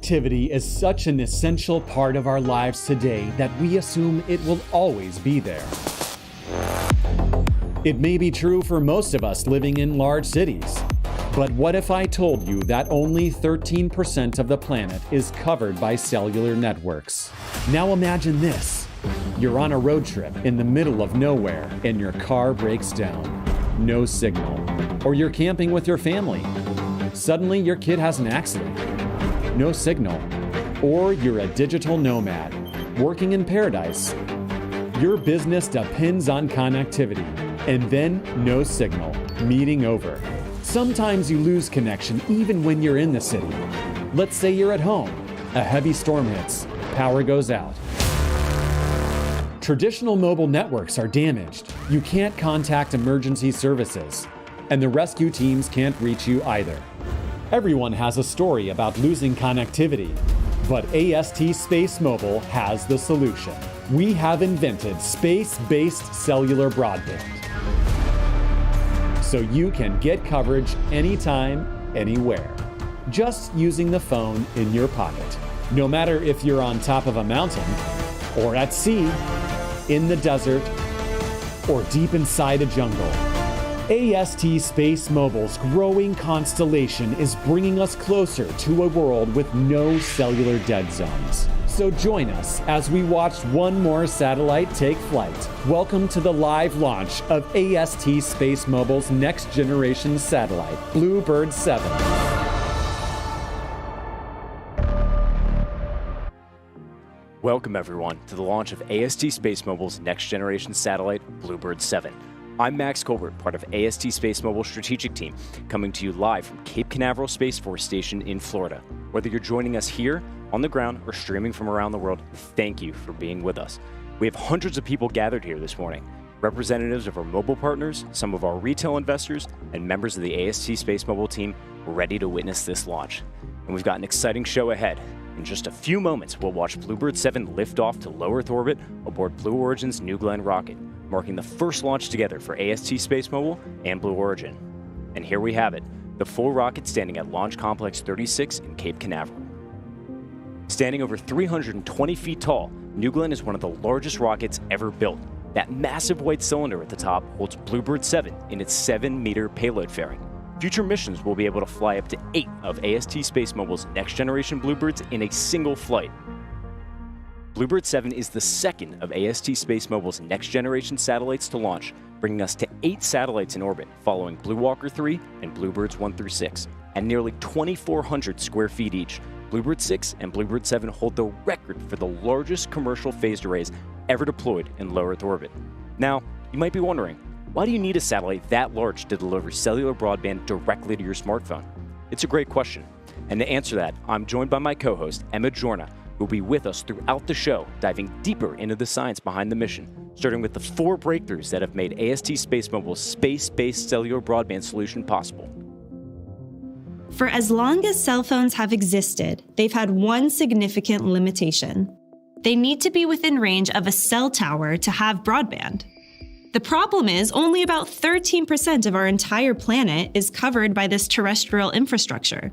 Connectivity is such an essential part of our lives today that we assume it will always be there. It may be true for most of us living in large cities. But what if I told you that only 13% of the planet is covered by cellular networks? Now imagine this. You're on a road trip in the middle of nowhere and your car breaks down. No signal. Or you're camping with your family. Suddenly your kid has an accident. No signal. Or you're a digital nomad, working in paradise. Your business depends on connectivity. And then no signal. Meeting over. Sometimes you lose connection even when you're in the city. Let's say you're at home. A heavy storm hits. Power goes out. Traditional mobile networks are damaged. You can't contact emergency services. And the rescue teams can't reach you either. Everyone has a story about losing connectivity. But AST SpaceMobile has the solution. We have invented space-based cellular broadband. So you can get coverage anytime, anywhere, just using the phone in your pocket. No matter if you're on top of a mountain, or at sea, in the desert, or deep inside a jungle. AST SpaceMobile's growing constellation is bringing us closer to a world with no cellular dead zones. So join us as we watch one more satellite take flight. Welcome to the live launch of AST SpaceMobile's next generation satellite, BlueBird 7. Welcome everyone to the launch of AST SpaceMobile's next generation satellite, BlueBird 7. I'm Max Colbert, part of AST SpaceMobile's strategic team, coming to you live from Cape Canaveral Space Force Station in Florida. Whether you're joining us here on the ground or streaming from around the world, thank you for being with us. We have hundreds of people gathered here this morning, representatives of our mobile partners, some of our retail investors, and members of the AST SpaceMobile team ready to witness this launch. And we've got an exciting show ahead. In just a few moments, we'll watch BlueBird 7 lift off to low Earth orbit aboard Blue Origin's New Glenn rocket, marking the first launch together for AST SpaceMobile and Blue Origin. And here we have it, the full rocket standing at Launch Complex 36 in Cape Canaveral. Standing over 320 feet tall, New Glenn is one of the largest rockets ever built. That massive white cylinder at the top holds BlueBird 7 in its 7-meter payload fairing. Future missions will be able to fly up to 8 of AST SpaceMobile's next-generation BlueBirds in a single flight. BlueBird 7 is the second of AST SpaceMobile's next-generation satellites to launch, bringing us to 8 satellites in orbit, following BlueWalker 3 and BlueBirds 1 through 6. At nearly 2,400 square feet each, BlueBird 6 and BlueBird 7 hold the record for the largest commercial phased arrays ever deployed in low Earth orbit. Now, you might be wondering, why do you need a satellite that large to deliver cellular broadband directly to your smartphone? It's a great question. And to answer that, I'm joined by my co-host, Emma Jorna, who will be with us throughout the show, diving deeper into the science behind the mission, starting with the 4 breakthroughs that have made AST SpaceMobile's space-based cellular broadband solution possible. For as long as cell phones have existed, they've had one significant limitation. They need to be within range of a cell tower to have broadband. The problem is only about 13% of our entire planet is covered by this terrestrial infrastructure.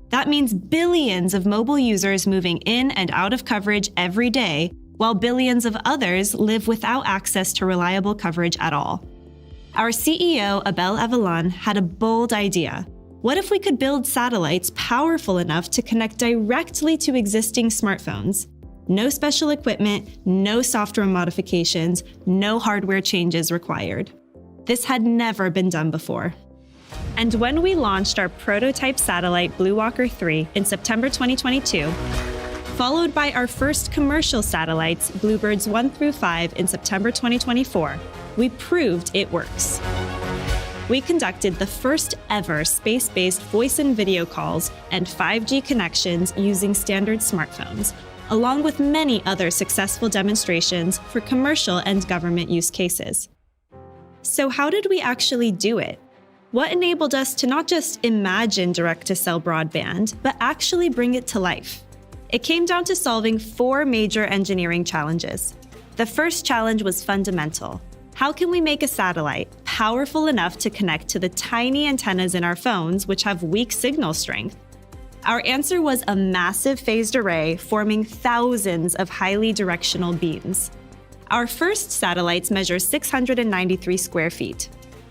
That means billions of mobile users moving in and out of coverage every day, while billions of others live without access to reliable coverage at all. Our CEO, Abel Avellan, had a bold idea. What if we could build satellites powerful enough to connect directly to existing smartphones? No special equipment, no software modifications, no hardware changes required. This had never been done before. And when we launched our prototype satellite BlueWalker 3 in September 2022, followed by our first commercial satellites, BlueBirds 1 through 5 in September 2024, we proved it works. We conducted the first ever space-based voice and video calls and 5G connections using standard smartphones, along with many other successful demonstrations for commercial and government use cases. So how did we actually do it? What enabled us to not just imagine direct-to-cell broadband, but actually bring it to life? It came down to solving 4 major engineering challenges. The first challenge was fundamental. How can we make a satellite powerful enough to connect to the tiny antennas in our phones, which have weak signal strength? Our answer was a massive phased array forming thousands of highly directional beams. Our first satellites measure 693 square feet.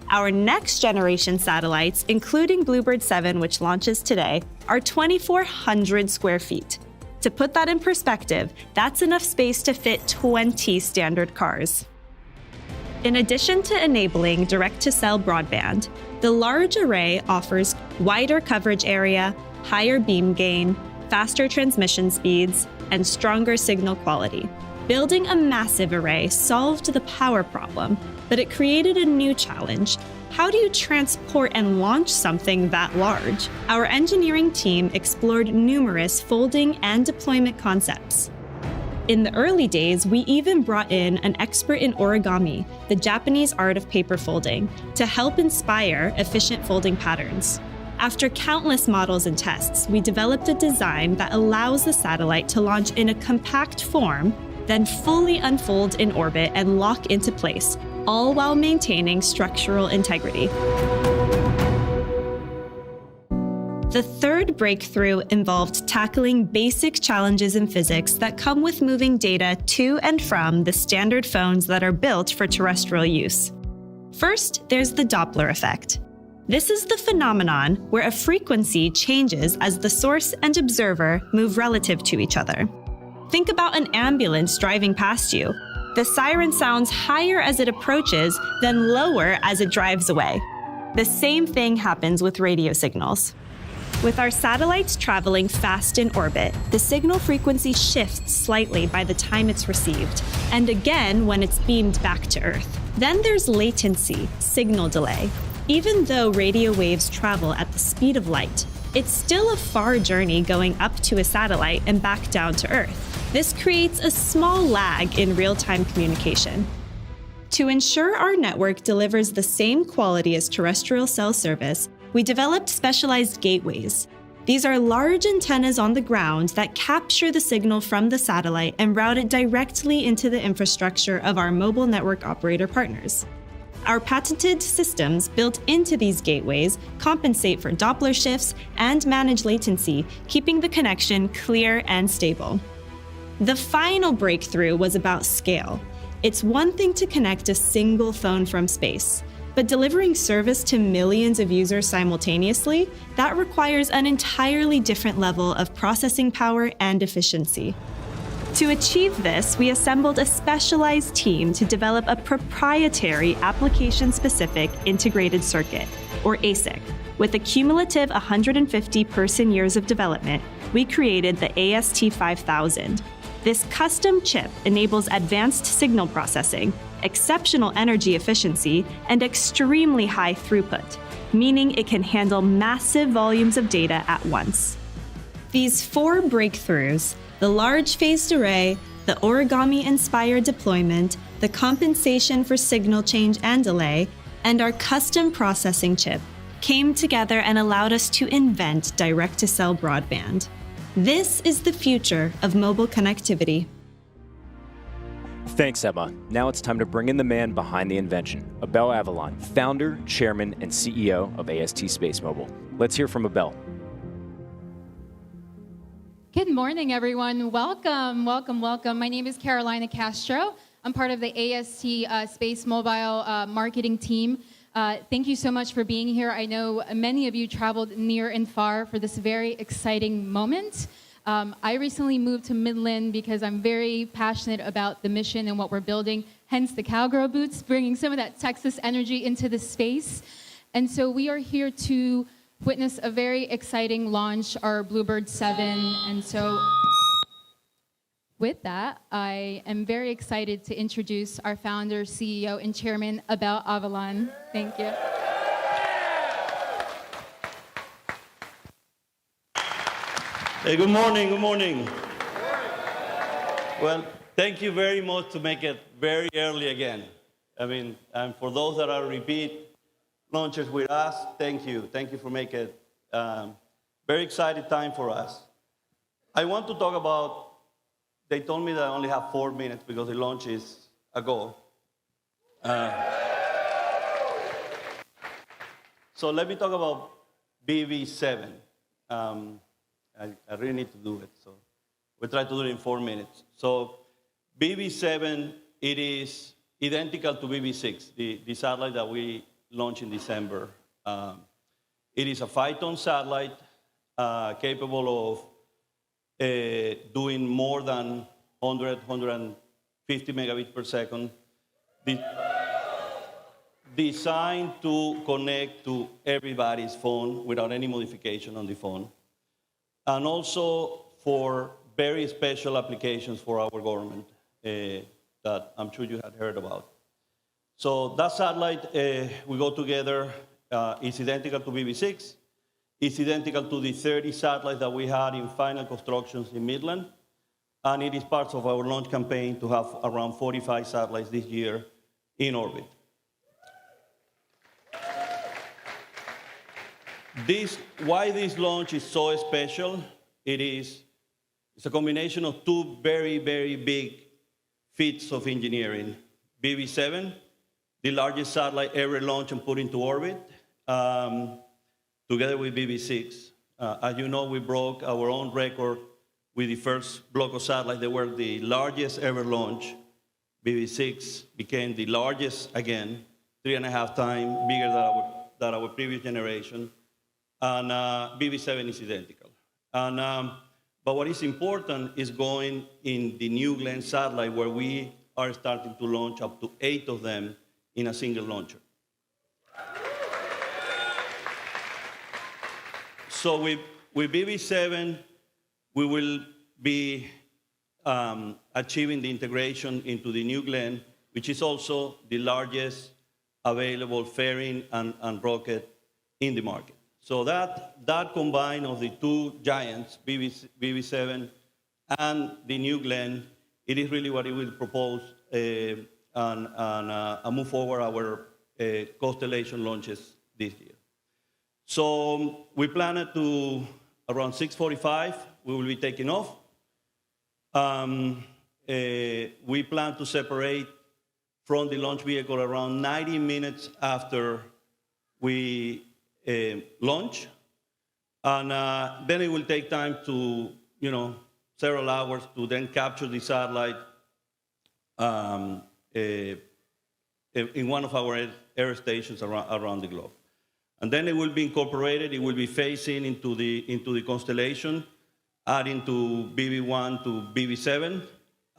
Our next generation satellites, including BlueBird 7, which launches today, are 2,400 square feet. To put that in perspective, that's enough space to fit 20 standard cars. In addition to enabling direct-to-cell broadband, the large array offers wider coverage area, higher beam gain, faster transmission speeds, and stronger signal quality. Building a massive array solved the power problem, but it created a new challenge. How do you transport and launch something that large? Our engineering team explored numerous folding and deployment concepts. In the early days, we even brought in an expert in origami, the Japanese art of paper folding, to help inspire efficient folding patterns. After countless models and tests, we developed a design that allows the satellite to launch in a compact form, then fully unfold in orbit and lock into place, all while maintaining structural integrity. The third breakthrough involved tackling basic challenges in physics that come with moving data to and from the standard phones that are built for terrestrial use. First, there's the Doppler effect. This is the phenomenon where a frequency changes as the source and observer move relative to each other. Think about an ambulance driving past you. The siren sounds higher as it approaches, then lower as it drives away. The same thing happens with radio signals. With our satellites traveling fast in orbit, the signal frequency shifts slightly by the time it's received, and again when it's beamed back to Earth. Then there's latency, signal delay. Even though radio waves travel at the speed of light, it's still a far journey going up to a satellite and back down to Earth. This creates a small lag in real-time communication. To ensure our network delivers the same quality as terrestrial cell service, we developed specialized gateways. These are large antennas on the ground that capture the signal from the satellite and route it directly into the infrastructure of our mobile network operator partners. Our patented systems built into these gateways compensate for Doppler shifts and manage latency, keeping the connection clear and stable. The final breakthrough was about scale. It's one thing to connect a single phone from space, but delivering service to millions of users simultaneously, that requires an entirely different level of processing power and efficiency. To achieve this, we assembled a specialized team to develop a proprietary application-specific integrated circuit, or ASIC. With a cumulative 150 person-years of development, we created the AST 5000. This custom chip enables advanced signal processing, exceptional energy efficiency, and extremely high throughput, meaning it can handle massive volumes of data at once. These four breakthroughs, the large phased array, the origami-inspired deployment, the compensation for signal change and delay, and our custom processing chip, came together and allowed us to invent direct-to-cell broadband. This is the future of mobile connectivity. Thanks, Emma. Now it's time to bring in the man behind the invention, Abel Avalon, founder, chairman, and CEO of AST SpaceMobile. Let's hear from Abel. Good morning, everyone. Welcome, welcome, welcome. My name is Carolina Castro. I'm part of the AST SpaceMobile marketing team. Thank you so much for being here. I know many of you traveled near and far for this very exciting moment. I recently moved to Midland because I'm very passionate about the mission and what we're building, hence the cowgirl boots, bringing some of that Texas energy into the space. And so we are here to witness a very exciting launch, our BlueBird 7. And so with that, I am very excited to introduce our founder, CEO, and chairman, Abel Avalon. Thank you. Hey, good morning, good morning. Well, thank you very much to make it very early again. I mean, and for those that are repeat launchers with us, thank you. Thank you for making it very exciting time for us. I want to talk about, they told me that I only have 4 minutes because the launch is ago. So let me talk about BB7. I really need to do it. So we'll try to do it in 4 minutes. So BB7, it is identical to BB6, the satellite that we launched in December. It is a 5-ton satellite capable of doing more than 150 megabits per second. Designed to connect to everybody's phone without any modification on the phone. And also for very special applications for our government that I'm sure you had heard about. So that satellite, we go together, is identical to BB6. It's identical to the 30 satellites that we had in final constructions in Midland. And it is part of our launch campaign to have around 45 satellites this year in orbit. Why this launch is so special, it's a combination of two very, very big feats of engineering. BB7, the largest satellite ever launched and put into orbit, together with BB6. As you know, we broke our own record with the first block of satellites. They were the largest ever launched. BB6 became the largest again, 3.5 times bigger than our previous generation. And BB7 is identical. But what is important is going in the New Glenn satellite, where we are starting to launch up to 8 of them in a single launcher. So with BB7, we will be achieving the integration into the New Glenn, which is also the largest available fairing and rocket in the market. So that combined of the two giants, BB7 and the New Glenn, it is really what it will propose and move forward our constellation launches this year. So we plan it to around 6:45, we will be taking off. We plan to separate from the launch vehicle around 90 minutes after we launch, and then it will take time to, several hours to then capture the satellite in one of our air stations around the globe. And then it will be incorporated, it will be phasing into the constellation, adding to BB1 to BB7,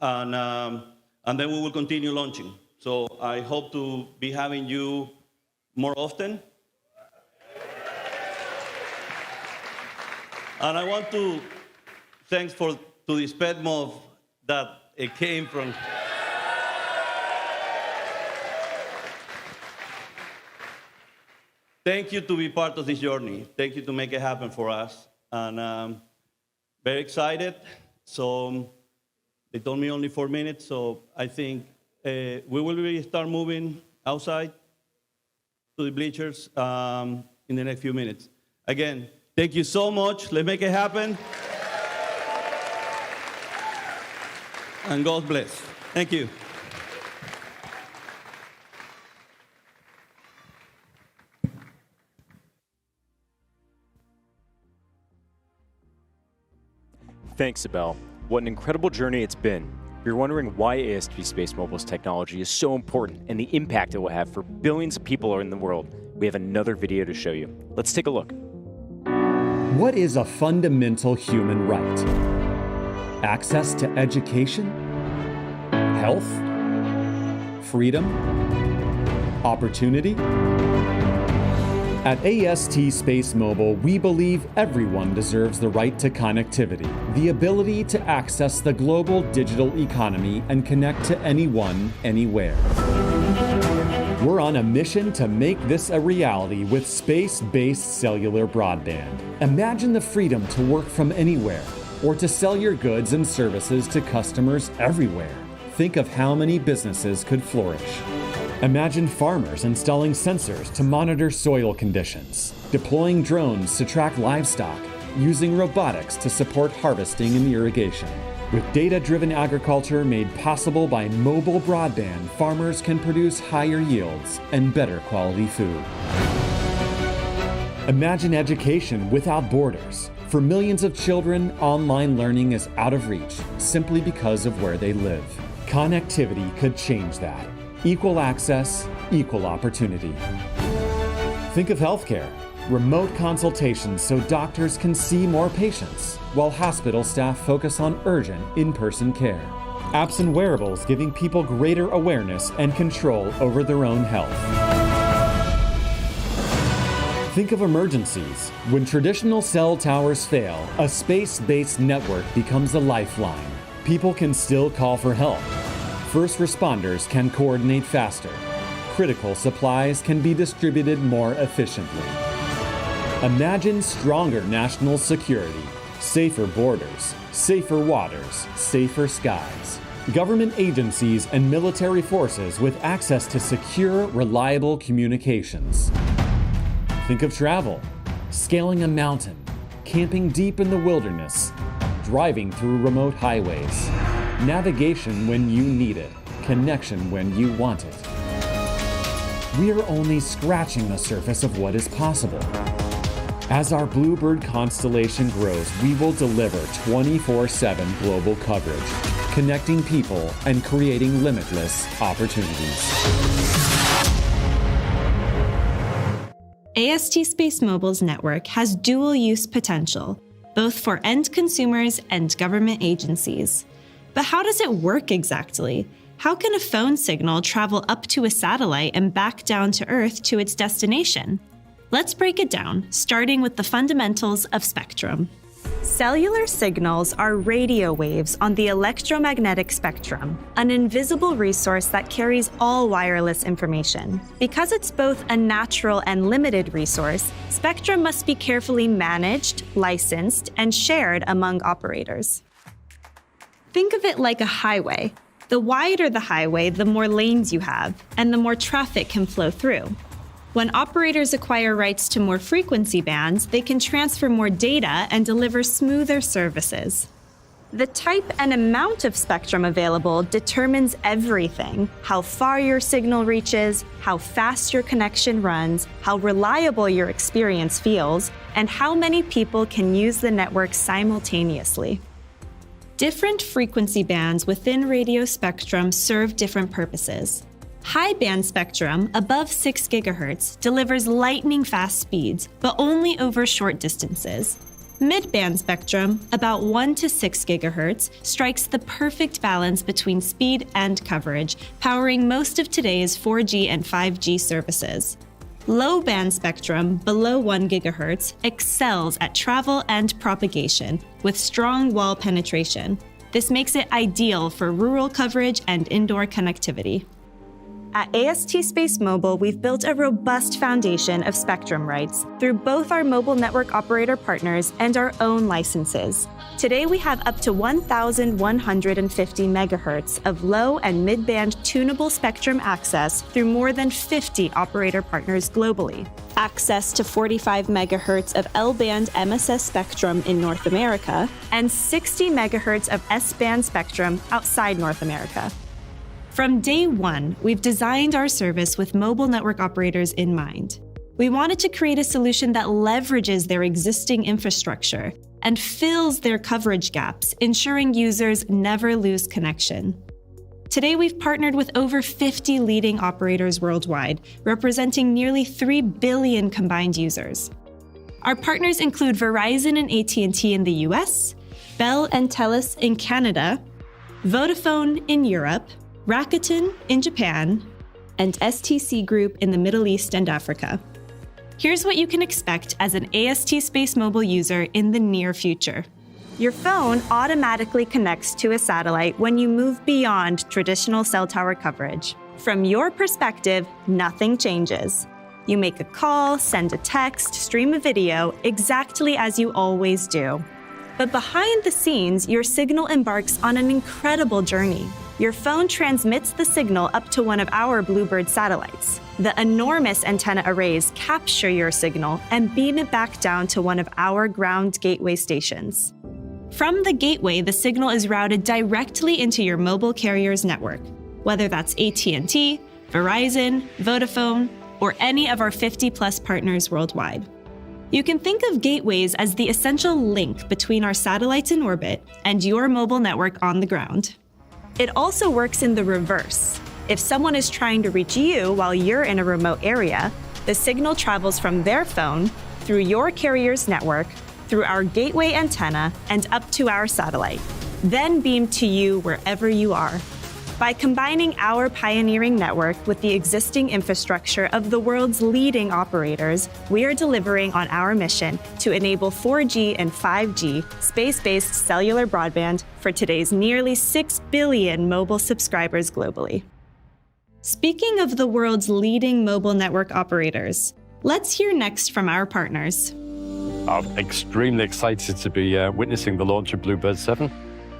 and then we will continue launching. So I hope to be having you more often. And I want to thanks to the SpaceMobile that it came from. Thank you to be part of this journey. Thank you to make it happen for us. And very excited. So they told me only 4 minutes, so I think we will really start moving outside to the bleachers in the next few minutes. Again, thank you so much. Let's make it happen. And God bless. Thank you. Thanks, Abel. What an incredible journey it's been. If you're wondering why AST SpaceMobile's technology is so important and the impact it will have for billions of people in the world, we have another video to show you. Let's take a look. What is a fundamental human right? Access to education, health, freedom, opportunity? At AST SpaceMobile, we believe everyone deserves the right to connectivity, the ability to access the global digital economy and connect to anyone, anywhere. We're on a mission to make this a reality with space-based cellular broadband. Imagine the freedom to work from anywhere or to sell your goods and services to customers everywhere. Think of how many businesses could flourish. Imagine farmers installing sensors to monitor soil conditions, deploying drones to track livestock, using robotics to support harvesting and irrigation. With data-driven agriculture made possible by mobile broadband, farmers can produce higher yields and better quality food. Imagine education without borders. For millions of children, online learning is out of reach simply because of where they live. Connectivity could change that. Equal access, equal opportunity. Think of healthcare. Remote consultations so doctors can see more patients, while hospital staff focus on urgent, in-person care. Apps and wearables giving people greater awareness and control over their own health. Think of emergencies. When traditional cell towers fail, a space-based network becomes a lifeline. People can still call for help. First responders can coordinate faster. Critical supplies can be distributed more efficiently. Imagine stronger national security, safer borders, safer waters, safer skies. Government agencies and military forces with access to secure, reliable communications. Think of travel, scaling a mountain, camping deep in the wilderness, driving through remote highways. Navigation when you need it, connection when you want it. We are only scratching the surface of what is possible. As our BlueBird constellation grows, we will deliver 24/7 global coverage, connecting people and creating limitless opportunities. AST SpaceMobile's network has dual-use potential, both for end consumers and government agencies. But how does it work exactly? How can a phone signal travel up to a satellite and back down to Earth to its destination? Let's break it down, starting with the fundamentals of spectrum. Cellular signals are radio waves on the electromagnetic spectrum, an invisible resource that carries all wireless information. Because it's both a natural and limited resource, spectrum must be carefully managed, licensed, and shared among operators. Think of it like a highway. The wider the highway, the more lanes you have, and the more traffic can flow through. When operators acquire rights to more frequency bands, they can transfer more data and deliver smoother services. The type and amount of spectrum available determines everything: how far your signal reaches, how fast your connection runs, how reliable your experience feels, and how many people can use the network simultaneously. Different frequency bands within radio spectrum serve different purposes. High-band spectrum, above 6 GHz, delivers lightning-fast speeds, but only over short distances. Mid-band spectrum, about 1 to 6 GHz, strikes the perfect balance between speed and coverage, powering most of today's 4G and 5G services. Low-band spectrum, below 1 GHz, excels at travel and propagation, with strong wall penetration. This makes it ideal for rural coverage and indoor connectivity. At AST SpaceMobile, we've built a robust foundation of spectrum rights through both our mobile network operator partners and our own licenses. Today, we have up to 1,150 megahertz of low and mid-band tunable spectrum access through more than 50 operator partners globally. Access to 45 megahertz of L-band MSS spectrum in North America and 60 megahertz of S-band spectrum outside North America. From day one, we've designed our service with mobile network operators in mind. We wanted to create a solution that leverages their existing infrastructure and fills their coverage gaps, ensuring users never lose connection. Today, we've partnered with over 50 leading operators worldwide, representing nearly 3 billion combined users. Our partners include Verizon and AT&T in the US, Bell and Telus in Canada, Vodafone in Europe, Rakuten in Japan, and STC Group in the Middle East and Africa. Here's what you can expect as an AST SpaceMobile user in the near future. Your phone automatically connects to a satellite when you move beyond traditional cell tower coverage. From your perspective, nothing changes. You make a call, send a text, stream a video, exactly as you always do. But behind the scenes, your signal embarks on an incredible journey. Your phone transmits the signal up to one of our BlueBird satellites. The enormous antenna arrays capture your signal and beam it back down to one of our ground gateway stations. From the gateway, the signal is routed directly into your mobile carrier's network, whether that's AT&T, Verizon, Vodafone, or any of our 50-plus partners worldwide. You can think of gateways as the essential link between our satellites in orbit and your mobile network on the ground. It also works in the reverse. If someone is trying to reach you while you're in a remote area, the signal travels from their phone through your carrier's network, through our gateway antenna, and up to our satellite, then beamed to you wherever you are. By combining our pioneering network with the existing infrastructure of the world's leading operators, we are delivering on our mission to enable 4G and 5G space-based cellular broadband for today's nearly 6 billion mobile subscribers globally. Speaking of the world's leading mobile network operators, let's hear next from our partners. I'm extremely excited to be witnessing the launch of BlueBird 7.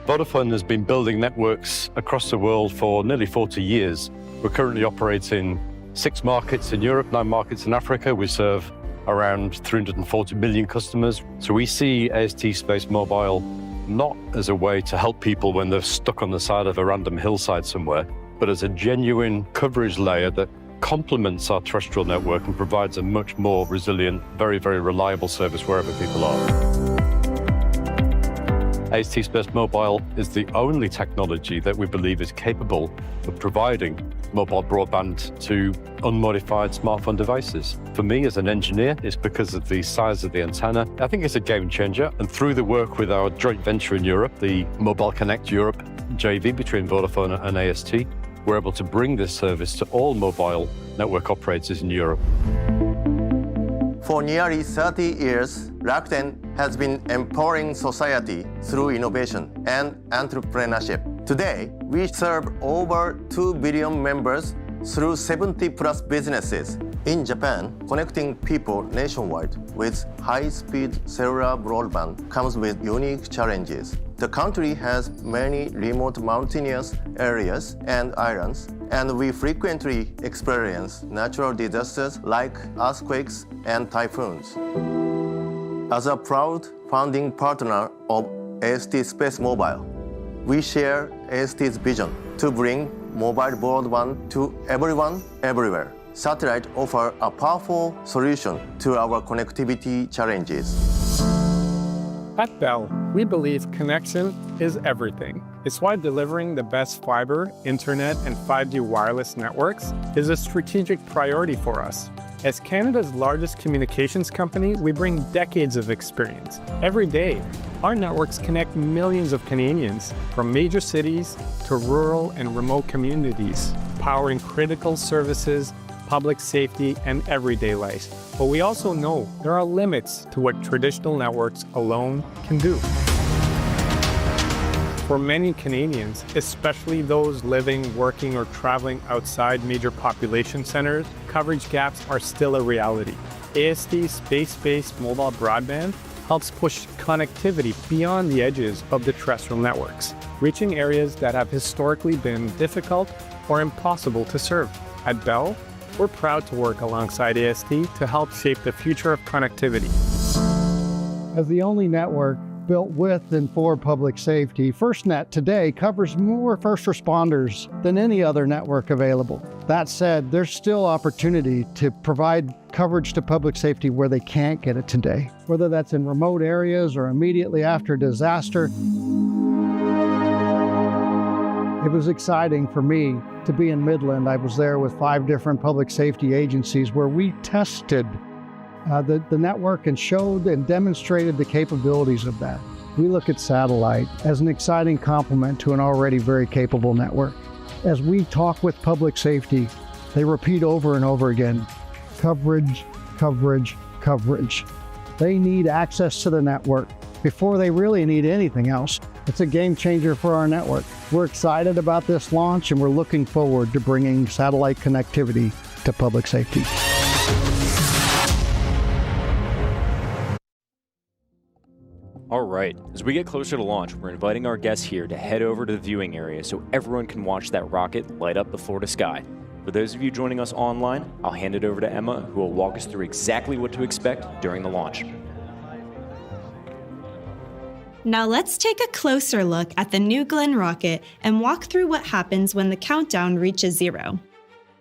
Vodafone has been building networks across the world for nearly 40 years. We're currently operating 6 markets in Europe, 9 markets in Africa. We serve around 340 million customers. So we see AST SpaceMobile not as a way to help people when they're stuck on the side of a random hillside somewhere, but as a genuine coverage layer that complements our terrestrial network and provides a much more resilient, very, very reliable service wherever people are. AST SpaceMobile is the only technology that we believe is capable of providing mobile broadband to unmodified smartphone devices. For me as an engineer, it's because of the size of the antenna. I think it's a game changer. And through the work with our joint venture in Europe, the Mobile Connect Europe JV between Vodafone and AST, we're able to bring this service to all mobile network operators in Europe. For nearly 30 years, Rakuten has been empowering society through innovation and entrepreneurship. Today, we serve over 2 billion members through 70+ businesses. In Japan, connecting people nationwide with high-speed cellular broadband comes with unique challenges. The country has many remote mountainous areas and islands, and we frequently experience natural disasters like earthquakes and typhoons. As a proud founding partner of AST SpaceMobile, we share AST's vision to bring mobile broadband to everyone, everywhere. Satellite offers a powerful solution to our connectivity challenges. At Bell, we believe connection is everything. It's why delivering the best fiber, internet, and 5G wireless networks is a strategic priority for us. As Canada's largest communications company, we bring decades of experience. Every day, our networks connect millions of Canadians from major cities to rural and remote communities, powering critical services, public safety, and everyday life. But we also know there are limits to what traditional networks alone can do. For many Canadians, especially those living, working, or traveling outside major population centers, coverage gaps are still a reality. AST space-based mobile broadband helps push connectivity beyond the edges of the terrestrial networks, reaching areas that have historically been difficult or impossible to serve. At Bell, we're proud to work alongside AST to help shape the future of connectivity. As the only network built with and for public safety, FirstNet today covers more first responders than any other network available. That said, there's still opportunity to provide coverage to public safety where they can't get it today, whether that's in remote areas or immediately after disaster. It was exciting for me to be in Midland. I was there with 5 different public safety agencies where we tested the network and showed and demonstrated the capabilities of that. We look at satellite as an exciting complement to an already very capable network. As we talk with public safety, they repeat over and over again, coverage, coverage, coverage. They need access to the network before they really need anything else. It's a game changer for our network. We're excited about this launch and we're looking forward to bringing satellite connectivity to public safety. All right, as we get closer to launch, we're inviting our guests here to head over to the viewing area so everyone can watch that rocket light up the Florida sky. For those of you joining us online, I'll hand it over to Emma, who will walk us through exactly what to expect during the launch. Now let's take a closer look at the New Glenn rocket and walk through what happens when the countdown reaches 0.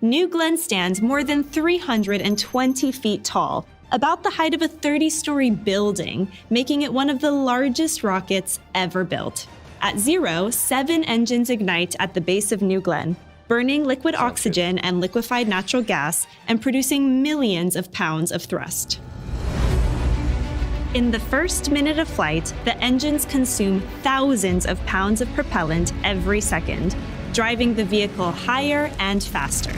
New Glenn stands more than 320 feet tall about the height of a 30-story building, making it one of the largest rockets ever built. At 0, 7 engines ignite at the base of New Glenn, burning liquid oxygen and liquefied natural gas and producing millions of pounds of thrust. In the first minute of flight, the engines consume thousands of pounds of propellant every second, driving the vehicle higher and faster.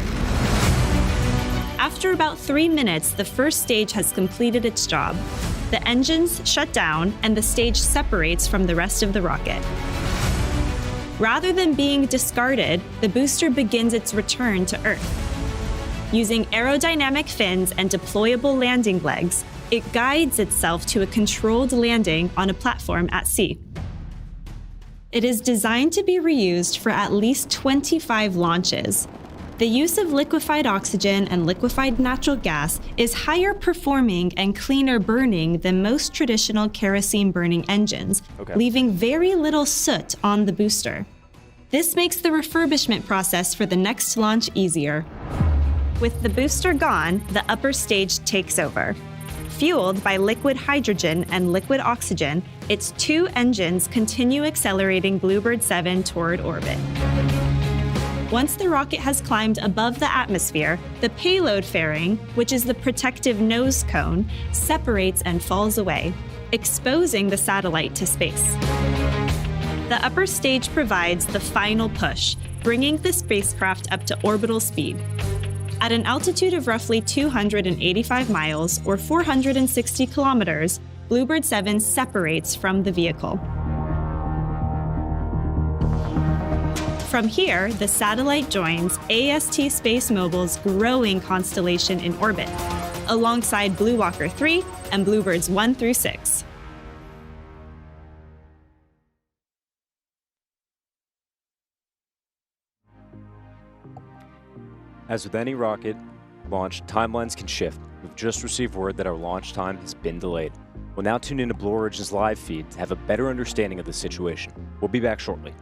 After about 3 minutes, the first stage has completed its job. The engines shut down and the stage separates from the rest of the rocket. Rather than being discarded, the booster begins its return to Earth. Using aerodynamic fins and deployable landing legs, it guides itself to a controlled landing on a platform at sea. It is designed to be reused for at least 25 launches. The use of liquefied oxygen and liquefied natural gas is higher performing and cleaner burning than most traditional kerosene burning engines, leaving very little soot on the booster. This makes the refurbishment process for the next launch easier. With the booster gone, the upper stage takes over. Fueled by liquid hydrogen and liquid oxygen, its 2 engines continue accelerating BlueBird 7 toward orbit. Once the rocket has climbed above the atmosphere, the payload fairing, which is the protective nose cone, separates and falls away, exposing the satellite to space. The upper stage provides the final push, bringing the spacecraft up to orbital speed. At an altitude of roughly 285 miles or 460 kilometers, BlueBird 7 separates from the vehicle. From here, the satellite joins AST SpaceMobile's growing constellation in orbit, alongside Blue Walker 3 and BlueBirds 1 through 6. As with any rocket launch, timelines can shift. We've just received word that our launch time has been delayed. We'll now tune into Blue Origin's live feed to have a better understanding of the situation. We'll be back shortly.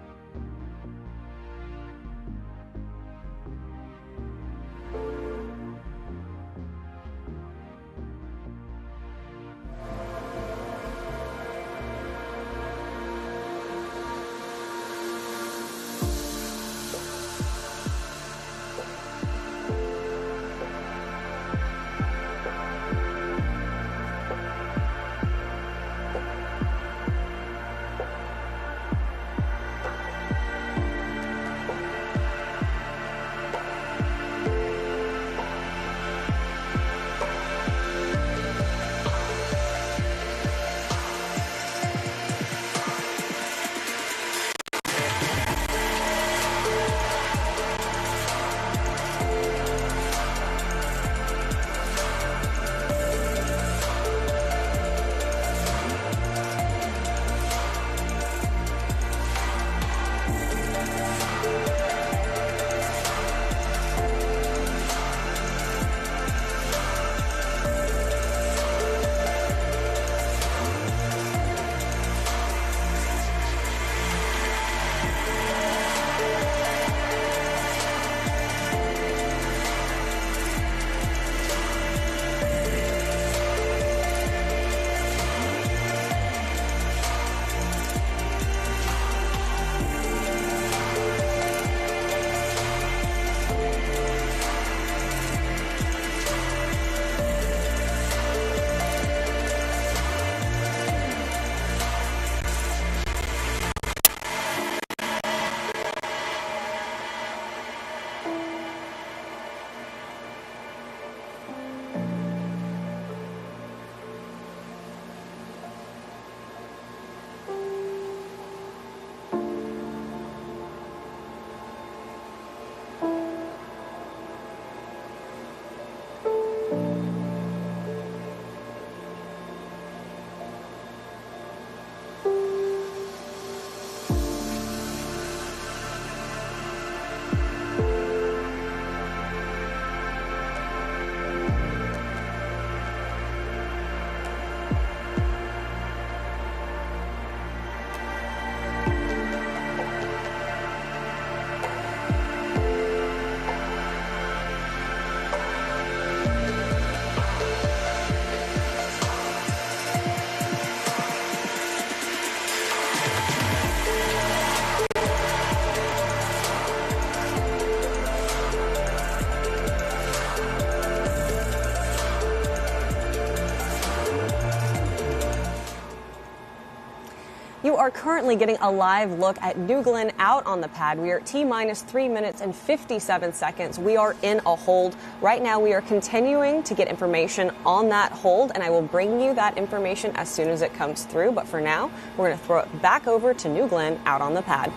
currently getting a live look at New Glenn out on the pad. We are at T-minus 3 minutes and 57 seconds. We are in a hold. Right now, we are continuing to get information on that hold, and I will bring you that information as soon as it comes through. But for now, we're going to throw it back over to New Glenn out on the pad.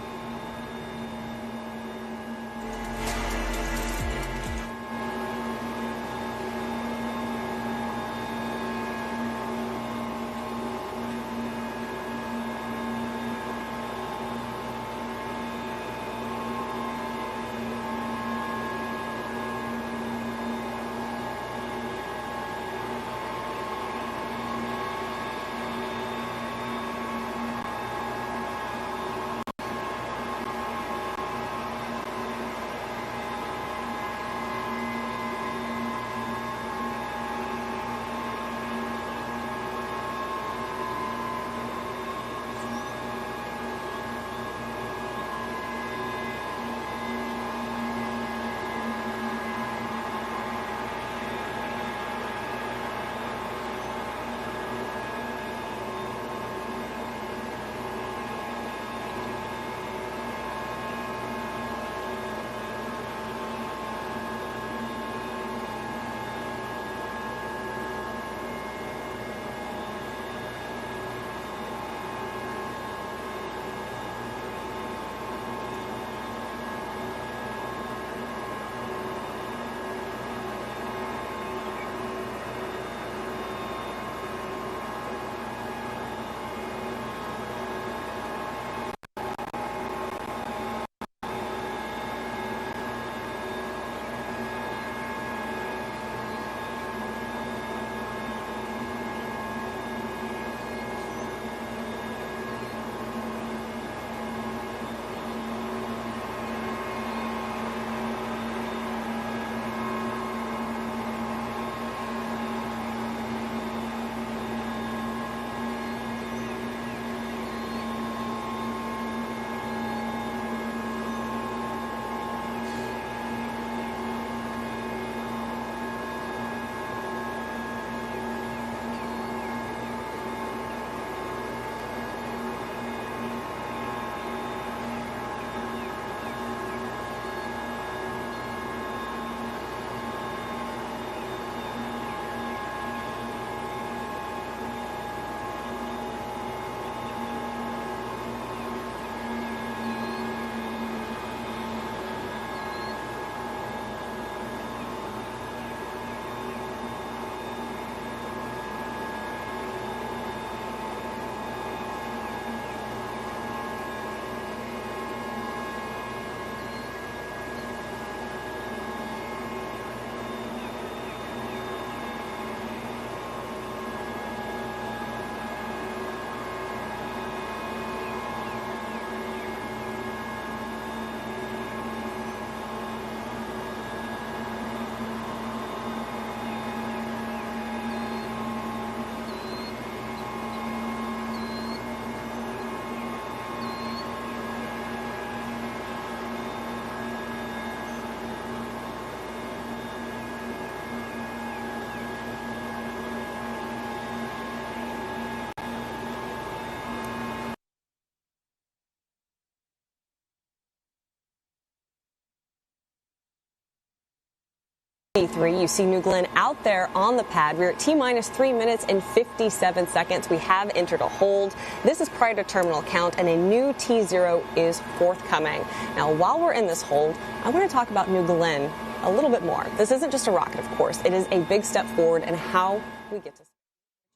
You see New Glenn out there on the pad. We're at T-minus 3 minutes and 57 seconds. We have entered a hold. This is prior to terminal count, and a new T0 is forthcoming. Now, while we're in this hold, I want to talk about New Glenn a little bit more. This isn't just a rocket, of course. It is a big step forward in how we get to space.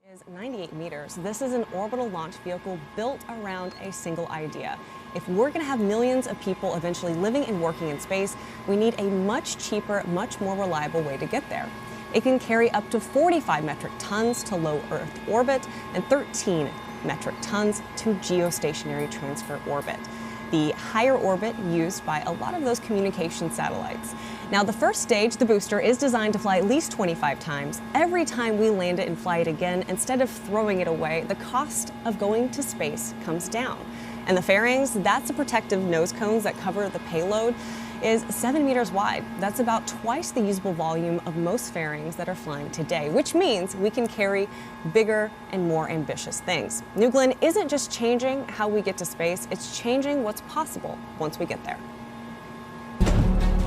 It is 98 meters. This is an orbital launch vehicle built around a single idea. If we're going to have millions of people eventually living and working in space, we need a much cheaper, much more reliable way to get there. It can carry up to 45 metric tons to low Earth orbit and 13 metric tons to geostationary transfer orbit, the higher orbit used by a lot of those communication satellites. Now, the first stage, the booster, is designed to fly at least 25 times. Every time we land it and fly it again, instead of throwing it away, the cost of going to space comes down. And the fairings, that's the protective nose cones that cover the payload. is 7 meters wide. That's about twice the usable volume of most fairings that are flying today, which means we can carry bigger and more ambitious things. New Glenn isn't just changing how we get to space, it's changing what's possible once we get there.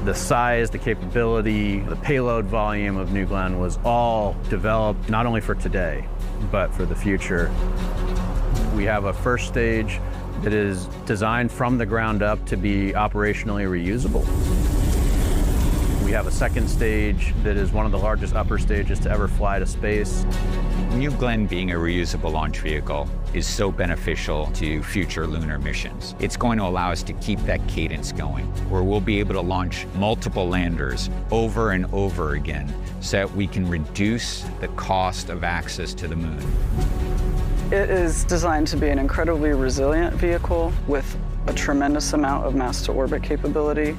The size, the capability, the payload volume of New Glenn was all developed not only for today, but for the future. We have a first stage that is designed from the ground up to be operationally reusable. We have a second stage that is one of the largest upper stages to ever fly to space. New Glenn being a reusable launch vehicle is so beneficial to future lunar missions. It's going to allow us to keep that cadence going, where we'll be able to launch multiple landers over and over again so that we can reduce the cost of access to the moon. It is designed to be an incredibly resilient vehicle with a tremendous amount of mass-to-orbit capability.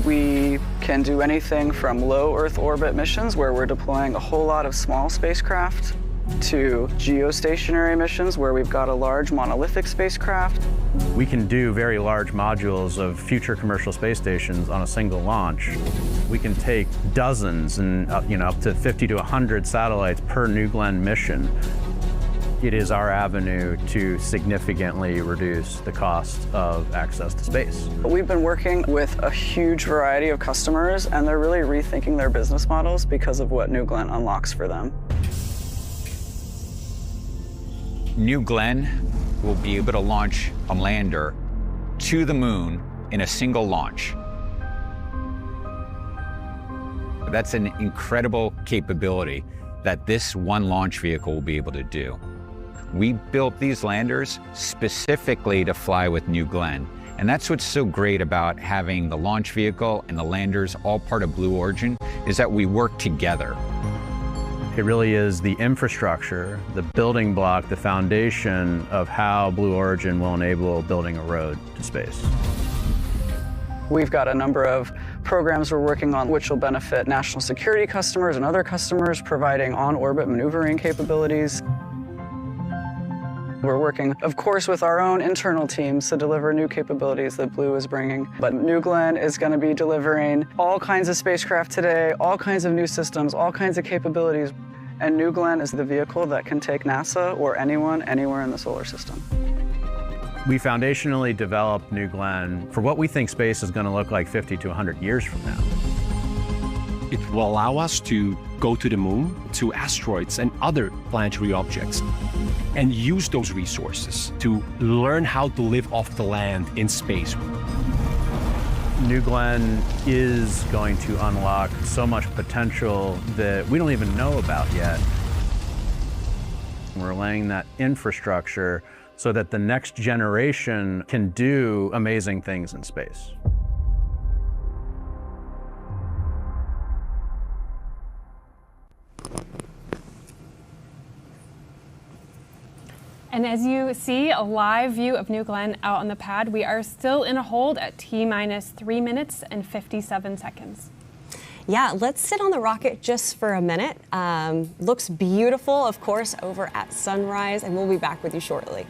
We can do anything from low Earth orbit missions, where we're deploying a whole lot of small spacecraft, to geostationary missions, where we've got a large monolithic spacecraft. We can do very large modules of future commercial space stations on a single launch. We can take dozens and up to 50 to 100 satellites per New Glenn mission. It is our avenue to significantly reduce the cost of access to space. We've been working with a huge variety of customers, and they're really rethinking their business models because of what New Glenn unlocks for them. New Glenn will be able to launch a lander to the moon in a single launch. That's an incredible capability that this one launch vehicle will be able to do. We built these landers specifically to fly with New Glenn. And that's what's so great about having the launch vehicle and the landers all part of Blue Origin, is that we work together. It really is the infrastructure, the building block, the foundation of how Blue Origin will enable building a road to space. We've got a number of programs we're working on which will benefit national security customers and other customers, providing on-orbit maneuvering capabilities. We're working, of course, with our own internal teams to deliver new capabilities that Blue is bringing. But New Glenn is going to be delivering all kinds of spacecraft today, all kinds of new systems, all kinds of capabilities. And New Glenn is the vehicle that can take NASA or anyone, anywhere in the solar system. We foundationally developed New Glenn for what we think space is going to look like 50 to 100 years from now. It will allow us to go to the moon, to asteroids and other planetary objects, and use those resources to learn how to live off the land in space. New Glenn is going to unlock so much potential that we don't even know about yet. We're laying that infrastructure so that the next generation can do amazing things in space. And as you see a live view of New Glenn out on the pad, we are still in a hold at T-minus 3 minutes and 57 seconds. Yeah, let's sit on the rocket just for a minute. Looks beautiful, of course, over at sunrise, and we'll be back with you shortly.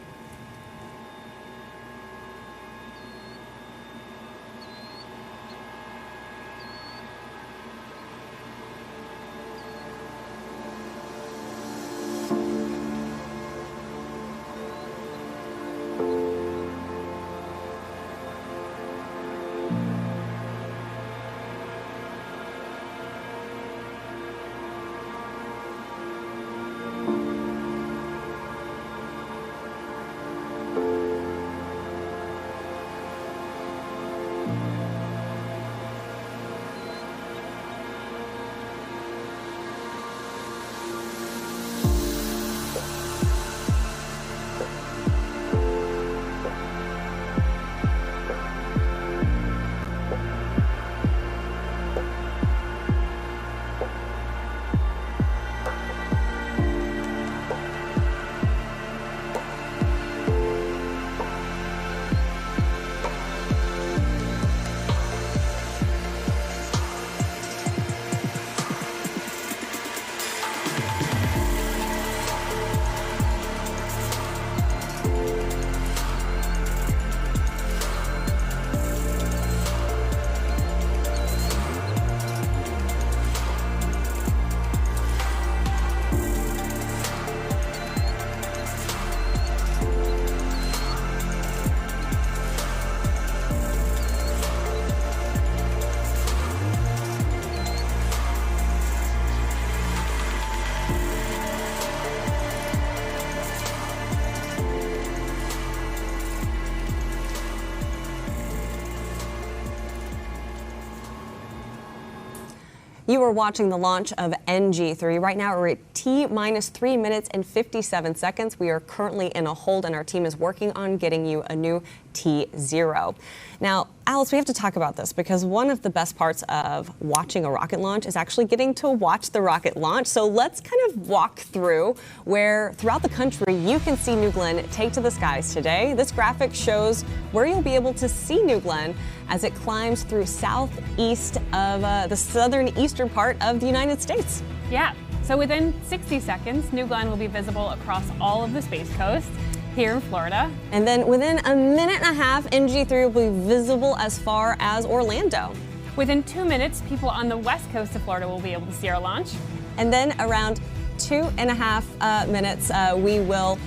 You are watching the launch of NG3. Right now we're at T-minus 3 minutes and 57 seconds. We are currently in a hold and our team is working on getting you a new T0. Now, Alice, we have to talk about this because one of the best parts of watching a rocket launch is actually getting to watch the rocket launch. So let's kind of walk through where throughout the country you can see New Glenn take to the skies today. This graphic shows where you'll be able to see New Glenn as it climbs through southeast of the southern eastern part of the United States. Yeah, so within 60 seconds, New Glenn will be visible across all of the Space Coast here in Florida. And then within a minute and a half, NG3 will be visible as far as Orlando. Within 2 minutes, people on the west coast of Florida will be able to see our launch. And then around 2.5 minutes, we will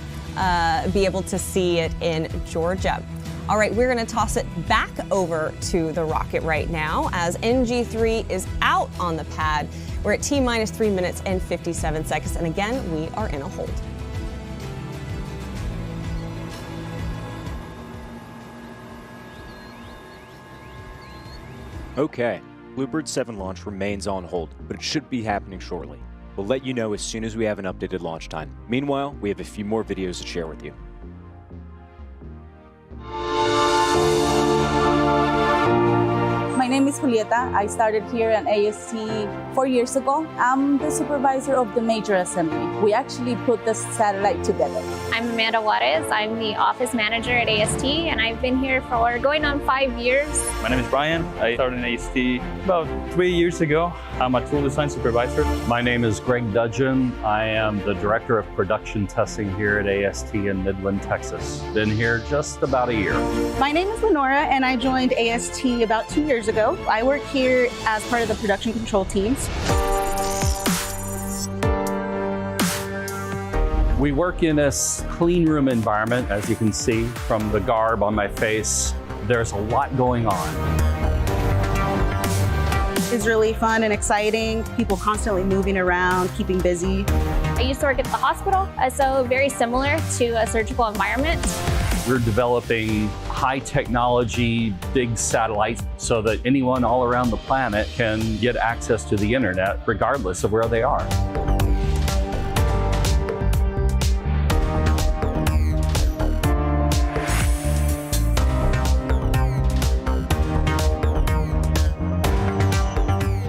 be able to see it in Georgia. All right, we're going to toss it back over to the rocket right now as NG3 is out on the pad. We're at T-minus 3 minutes and 57 seconds. And again, we are in a hold. Okay, BlueBird 7 launch remains on hold, but it should be happening shortly. We'll let you know as soon as we have an updated launch time. Meanwhile, we have a few more videos to share with you. My name is Julieta. I started here at AST 4 years ago. I'm the supervisor of the major assembly. We actually put the satellite together. I'm Amanda Juarez. I'm the office manager at AST, and I've been here for going on 5 years. My name is Brian. I started in AST about 3 years ago. I'm a tool design supervisor. My name is Greg Dudgeon. I am the director of production testing here at AST in Midland, Texas. Been here just about a year. My name is Lenora, and I joined AST about 2 years ago. I work here as part of the production control teams. We work in a clean room environment, as you can see from the garb on my face. There's a lot going on. It's really fun and exciting. People constantly moving around, keeping busy. I used to work at the hospital, so very similar to a surgical environment. We're developing high technology, big satellites so that anyone all around the planet can get access to the internet regardless of where they are.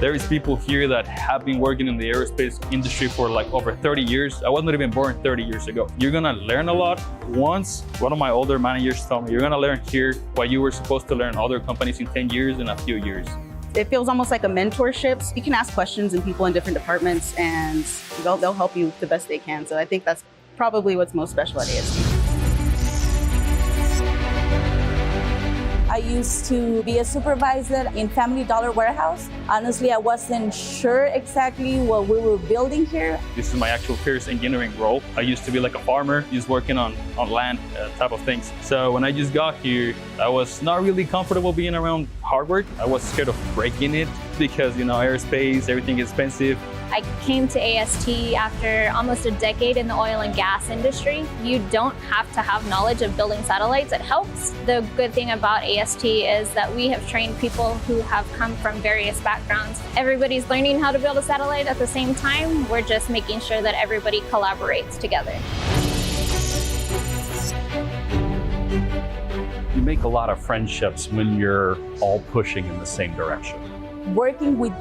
There's people here that have been working in the aerospace industry for like over 30 years. I wasn't even born 30 years ago. You're gonna learn a lot. Once, one of my older managers told me, you're gonna learn here what you were supposed to learn other companies in 10 years in a few years. It feels almost like a mentorship. You can ask questions and people in different departments and they'll help you the best they can. So I think that's probably what's most special at AST. I used to be a supervisor in Family Dollar Warehouse. Honestly, I wasn't sure exactly what we were building here. This is my actual first engineering role. I used to be like a farmer, just working on land type of things. So when I just got here, I was not really comfortable being around hardware. I was scared of breaking it because, you know, aerospace, everything is expensive. I came to AST after almost a decade in the oil and gas industry. You don't have to have knowledge of building satellites. It helps. The good thing about AST is that we have trained people who have come from various backgrounds. Everybody's learning how to build a satellite at the same time. We're just making sure that everybody collaborates together. You make a lot of friendships when you're all pushing in the same direction. Working with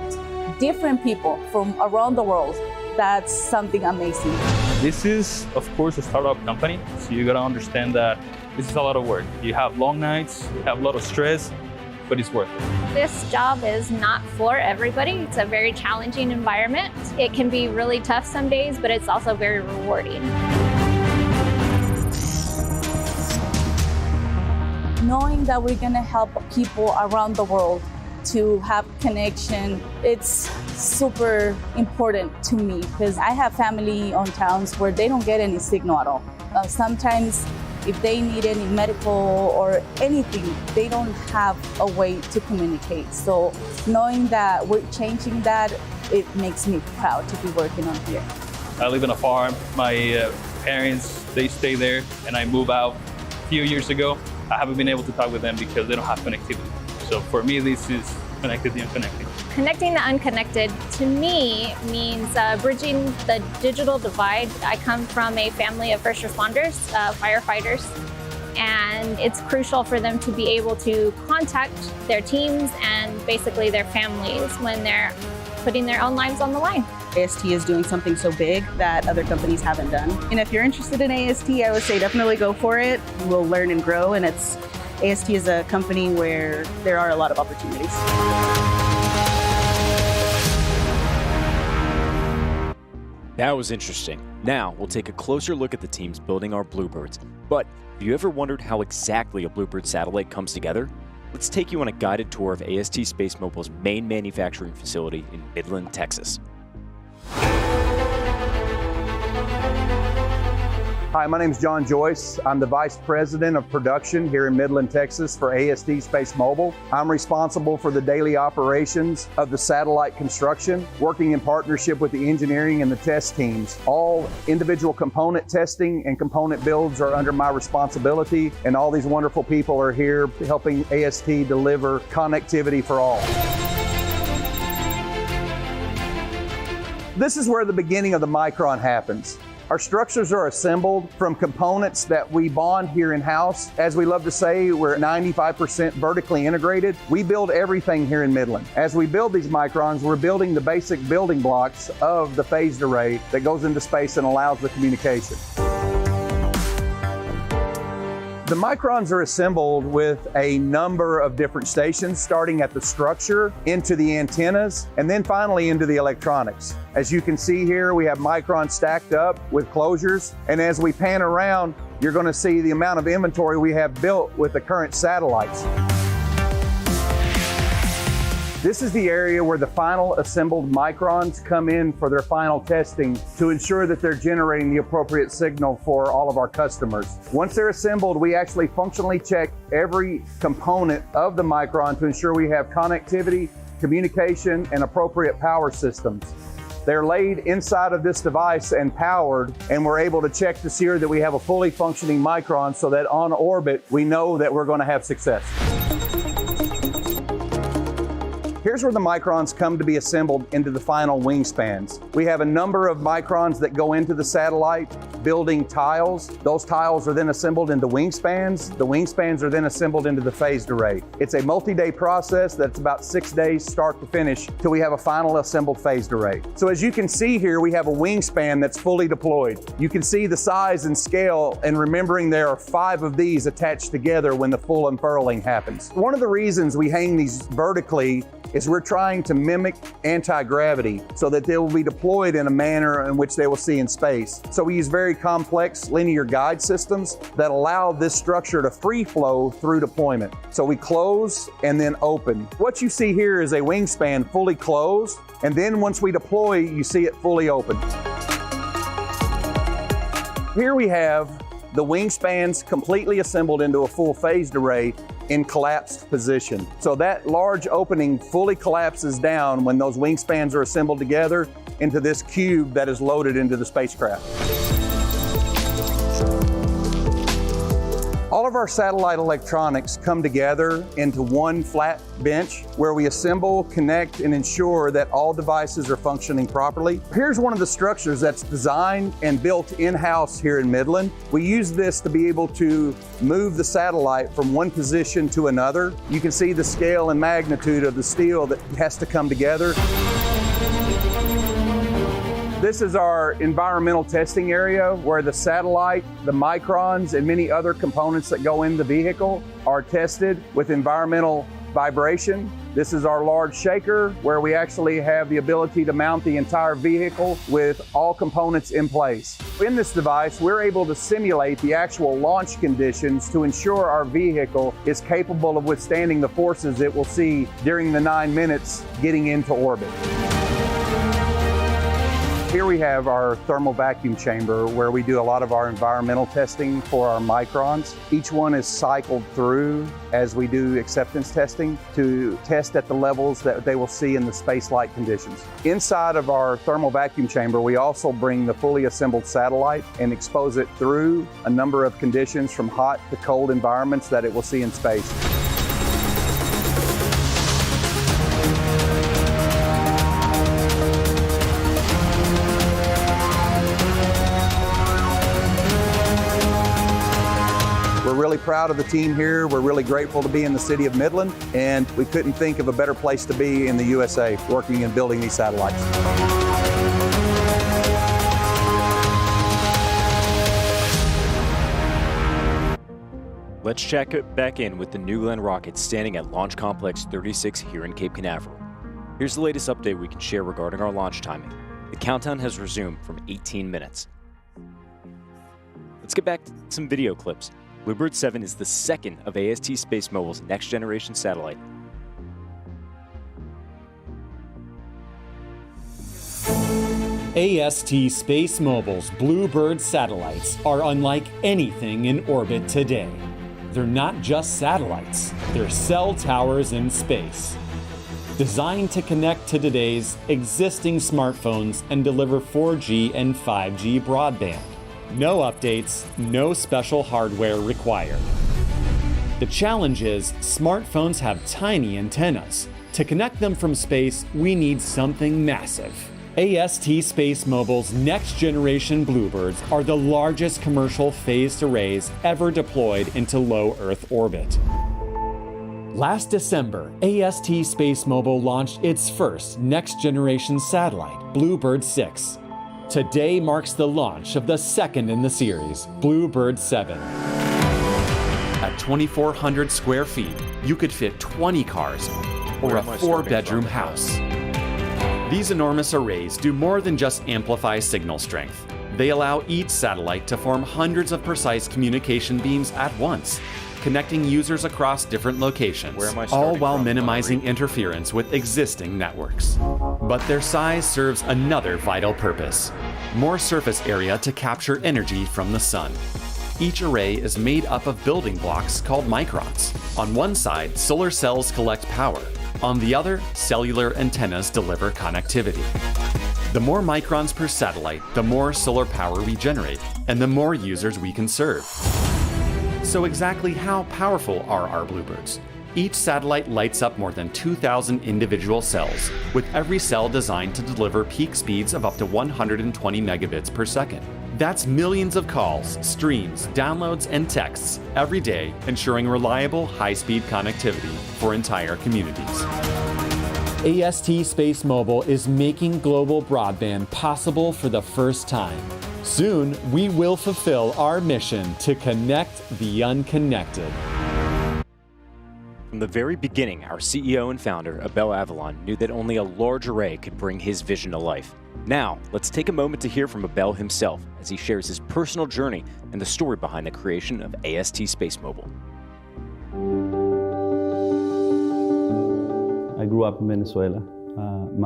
different people from around the world, that's something amazing. This is, of course, a startup company, so you gotta understand that this is a lot of work. You have long nights, you have a lot of stress, but it's worth it. This job is not for everybody. It's a very challenging environment. It can be really tough some days, but it's also very rewarding. Knowing that we're gonna help people around the world to have connection, it's super important to me because I have family on towns where they don't get any signal at all. Sometimes if they need any medical or anything, they don't have a way to communicate. So knowing that we're changing that, it makes me proud to be working on here. I live in a farm. My parents, they stay there, and I moved out a few years ago. I haven't been able to talk with them because they don't have connectivity. So for me, this is connected the unconnected. Connecting the unconnected, to me, means bridging the digital divide. I come from a family of first responders, firefighters, and it's crucial for them to be able to contact their teams and basically their families when they're putting their own lives on the line. AST is doing something so big that other companies haven't done. And if you're interested in AST, I would say definitely go for it. You will learn and grow, and AST is a company where there are a lot of opportunities. That was interesting. Now, we'll take a closer look at the teams building our BlueBirds. But have you ever wondered how exactly a BlueBird satellite comes together? Let's take you on a guided tour of AST SpaceMobile's main manufacturing facility in Midland, Texas. Hi, my name is John Joyce. I'm the Vice President of Production here in Midland, Texas for AST SpaceMobile. I'm responsible for the daily operations of the satellite construction, working in partnership with the engineering and the test teams. All individual component testing and component builds are under my responsibility, and all these wonderful people are here helping AST deliver connectivity for all. This is where the beginning of the Micron happens. Our structures are assembled from components that we bond here in-house. As we love to say, we're 95% vertically integrated. We build everything here in Midland. As we build these Microns, we're building the basic building blocks of the phased array that goes into space and allows the communication. The Microns are assembled with a number of different stations, starting at the structure, into the antennas, and then finally into the electronics. As you can see here, we have Microns stacked up with closures, and as we pan around, you're going to see the amount of inventory we have built with the current satellites. This is the area where the final assembled Microns come in for their final testing to ensure that they're generating the appropriate signal for all of our customers. Once they're assembled, we actually functionally check every component of the Micron to ensure we have connectivity, communication, and appropriate power systems. They're laid inside of this device and powered, and we're able to check to see that we have a fully functioning Micron so that on orbit, we know that we're going to have success. Here's where the Microns come to be assembled into the final wingspans. We have a number of Microns that go into the satellite, building tiles. Those tiles are then assembled into wingspans. The wingspans are then assembled into the phased array. It's a multi-day process that's about 6 days start to finish till we have a final assembled phased array. So as you can see here, we have a wingspan that's fully deployed. You can see the size and scale, and remembering there are 5 of these attached together when the full unfurling happens. One of the reasons we hang these vertically is we're trying to mimic anti-gravity so that they will be deployed in a manner in which they will see in space. So we use very complex linear guide systems that allow this structure to free flow through deployment. So we close and then open. What you see here is a wingspan fully closed, and then once we deploy, you see it fully open. Here we have the wingspans completely assembled into a full phased array in collapsed position. So that large opening fully collapses down when those wingspans are assembled together into this cube that is loaded into the spacecraft. All of our satellite electronics come together into one flat bench where we assemble, connect, and ensure that all devices are functioning properly. Here's one of the structures that's designed and built in-house here in Midland. We use this to be able to move the satellite from one position to another. You can see the scale and magnitude of the steel that has to come together. This is our environmental testing area where the satellite, the Microns, and many other components that go in the vehicle are tested with environmental vibration. This is our large shaker where we actually have the ability to mount the entire vehicle with all components in place. In this device, we're able to simulate the actual launch conditions to ensure our vehicle is capable of withstanding the forces it will see during the 9 minutes getting into orbit. Here we have our thermal vacuum chamber where we do a lot of our environmental testing for our Microns. Each one is cycled through as we do acceptance testing to test at the levels that they will see in the space-like conditions. Inside of our thermal vacuum chamber, we also bring the fully assembled satellite and expose it through a number of conditions from hot to cold environments that it will see in space. proud of the team here. We're really grateful to be in the city of Midland, and we couldn't think of a better place to be in the USA working and building these satellites. Let's check back in with the New Glenn rocket standing at Launch Complex 36 here in Cape Canaveral. Here's the latest update we can share regarding our launch timing. The countdown has resumed from 18 minutes. Let's get back to some video clips. BlueBird 7 is the second of AST SpaceMobile's next-generation satellite. AST SpaceMobile's BlueBird satellites are unlike anything in orbit today. They're not just satellites, they're cell towers in space. Designed to connect to today's existing smartphones and deliver 4G and 5G broadband. No updates, no special hardware required. The challenge is smartphones have tiny antennas. To connect them from space, we need something massive. AST SpaceMobile's next-generation BlueBirds are the largest commercial phased arrays ever deployed into low Earth orbit. Last December, AST SpaceMobile launched its first next-generation satellite, BlueBird 6. Today marks the launch of the second in the series, BlueBird 7. At 2,400 square feet, you could fit 20 cars or a 4-bedroom house. These enormous arrays do more than just amplify signal strength. They allow each satellite to form hundreds of precise communication beams at once, connecting users across different locations, all while minimizing interference with existing networks. But their size serves another vital purpose: more surface area to capture energy from the sun. Each array is made up of building blocks called microns. On one side, solar cells collect power. On the other, cellular antennas deliver connectivity. The more microns per satellite, the more solar power we generate, and the more users we can serve. So exactly how powerful are our BlueBirds? Each satellite lights up more than 2,000 individual cells, with every cell designed to deliver peak speeds of up to 120 megabits per second. That's millions of calls, streams, downloads, and texts every day, ensuring reliable, high-speed connectivity for entire communities. AST SpaceMobile is making global broadband possible for the first time. Soon, we will fulfill our mission to connect the unconnected. From the very beginning, our CEO and founder, Abel Avalon, knew that only a large array could bring his vision to life. Now, let's take a moment to hear from Abel himself as he shares his personal journey and the story behind the creation of AST SpaceMobile. I grew up in Venezuela.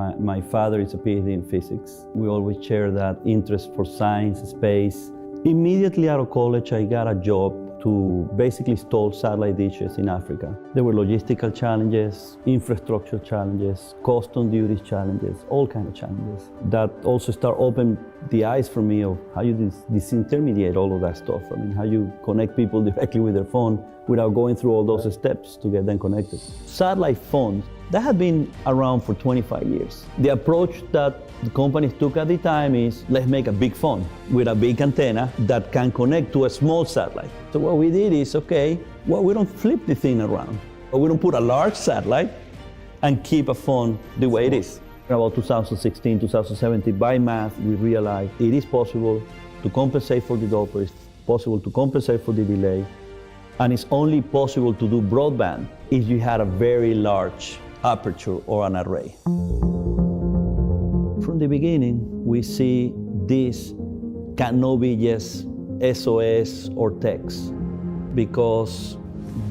My father is a PhD in physics. We always share that interest for science, space. Immediately out of college, I got a job to basically install satellite dishes in Africa. There were logistical challenges, infrastructure challenges, custom duties challenges, all kinds of challenges. That also start open the eyes for me of how you disintermediate all of that stuff. I mean, how you connect people directly with their phone without going through all those steps to get them connected. Satellite phones, that had been around for 25 years. The approach that the companies took at the time is, let's make a big phone with a big antenna that can connect to a small satellite. So what we did is, okay, well, we don't flip the thing around. We don't put a large satellite and keep a phone the way it is. About 2016, 2017, by math, we realized it is possible to compensate for the Doppler, it's possible to compensate for the delay, and it's only possible to do broadband if you had a very large aperture or an array. From the beginning, we see this cannot be just SOS or text, because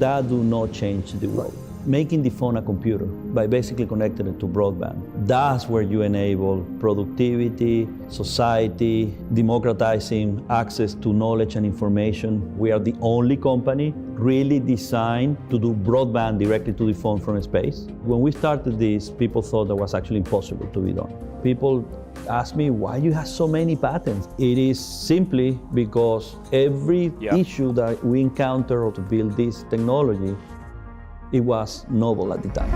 that do not change the world. Making the phone a computer by basically connecting it to broadband, that's where you enable productivity, society, democratizing access to knowledge and information. We are the only company really designed to do broadband directly to the phone from space. When we started this, people thought that was actually impossible to be done. People ask me, why you have so many patents? It is simply because every issue that we encounter to build this technology, it was novel at the time.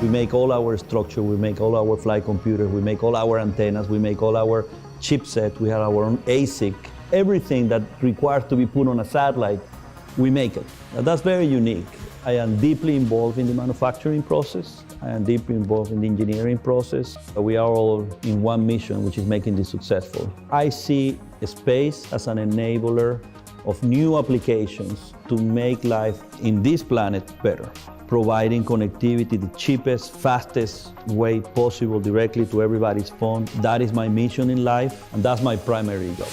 We make all our structure, we make all our flight computers, we make all our antennas, we make all our chipset, we have our own ASIC everything that requires to be put on a satellite, we make it. Now, that's very unique. I am deeply involved in the manufacturing process. I am deeply involved in the engineering process. We are all in one mission, which is making this successful. I see space as an enabler of new applications to make life in this planet better, providing connectivity the cheapest, fastest way possible directly to everybody's phone. That is my mission in life, and that's my primary goal.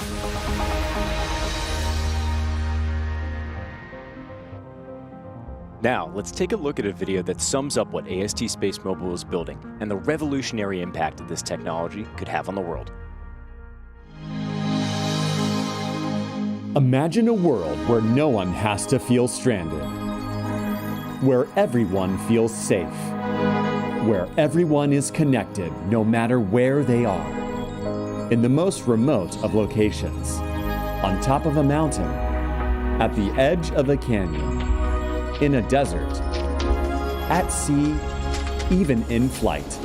Now, let's take a look at a video that sums up what AST SpaceMobile is building and the revolutionary impact that this technology could have on the world. Imagine a world where no one has to feel stranded, where everyone feels safe, where everyone is connected no matter where they are, in the most remote of locations, on top of a mountain, at the edge of a canyon, in a desert, at sea, even in flight.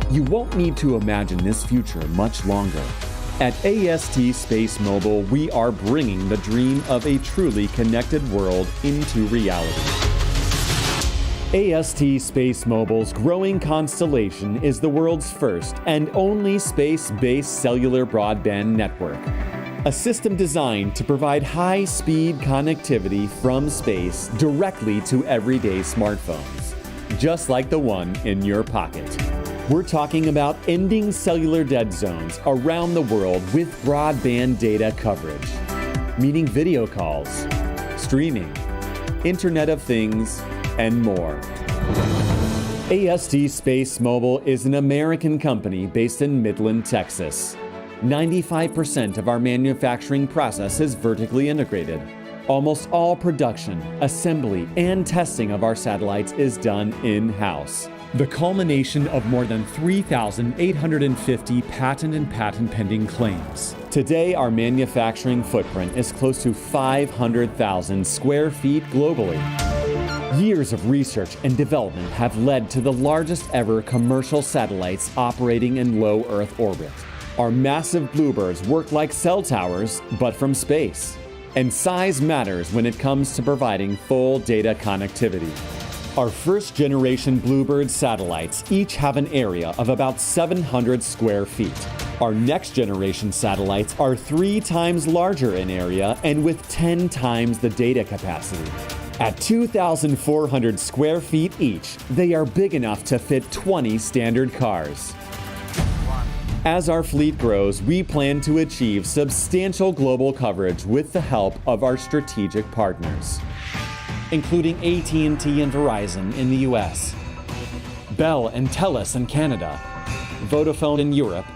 You won't need to imagine this future much longer. At AST SpaceMobile, we are bringing the dream of a truly connected world into reality. AST SpaceMobile's growing constellation is the world's first and only space-based cellular broadband network. A system designed to provide high-speed connectivity from space directly to everyday smartphones, just like the one in your pocket. We're talking about ending cellular dead zones around the world with broadband data coverage, meaning video calls, streaming, Internet of Things, and more. AST SpaceMobile is an American company based in Midland, Texas. 95% of our manufacturing process is vertically integrated. Almost all production, assembly, and testing of our satellites is done in-house. The culmination of more than 3,850 patent and patent-pending claims. Today, our manufacturing footprint is close to 500,000 square feet globally. Years of research and development have led to the largest ever commercial satellites operating in low Earth orbit. Our massive BlueBirds work like cell towers, but from space. And size matters when it comes to providing full data connectivity. Our first generation BlueBird satellites each have an area of about 700 square feet. Our next generation satellites are 3 times larger in area and with 10 times the data capacity. At 2,400 square feet each, they are big enough to fit 20 standard cars. As our fleet grows, we plan to achieve substantial global coverage with the help of our strategic partners, including AT&T and Verizon in the US, Bell and Telus in Canada, Vodafone in Europe,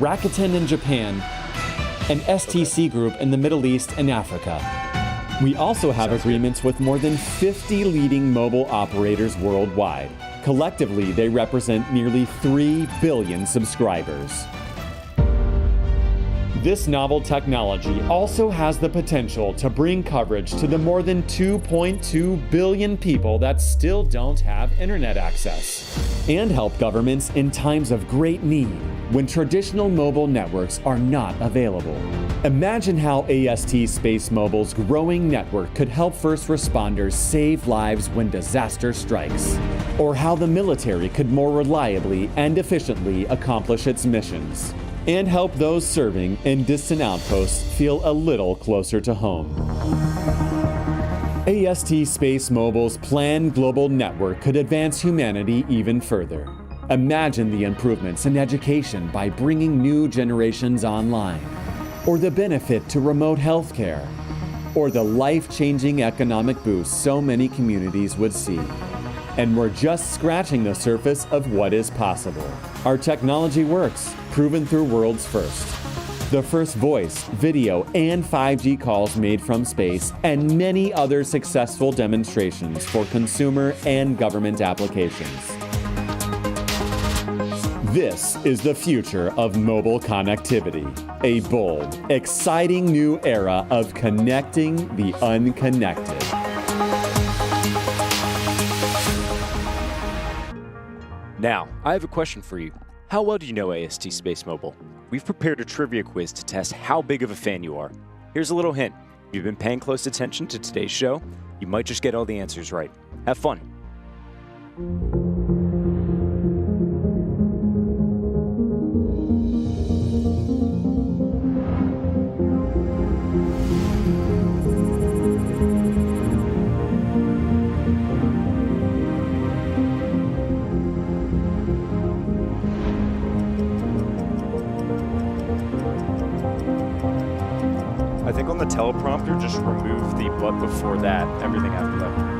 Rakuten in Japan, and STC Group in the Middle East and Africa. We also have agreements with more than 50 leading mobile operators worldwide. Collectively, they represent nearly 3 billion subscribers. This novel technology also has the potential to bring coverage to the more than 2.2 billion people that still don't have internet access, and help governments in times of great need when traditional mobile networks are not available. Imagine how AST SpaceMobile's growing network could help first responders save lives when disaster strikes, or how the military could more reliably and efficiently accomplish its missions, and help those serving in distant outposts feel a little closer to home. AST SpaceMobile's planned global network could advance humanity even further. Imagine the improvements in education by bringing new generations online, or the benefit to remote healthcare, or the life-changing economic boost so many communities would see. And we're just scratching the surface of what is possible. Our technology works, proven through world's first. The first voice, video, and 5G calls made from space, and many other successful demonstrations for consumer and government applications. This is the future of mobile connectivity. A bold, exciting new era of connecting the unconnected. Now, I have a question for you. How well do you know AST SpaceMobile? We've prepared a trivia quiz to test how big of a fan you are. Here's a little hint. If you've been paying close attention to today's show, you might just get all the answers right. Have fun. I think on the teleprompter, just remove the but before that, everything after that.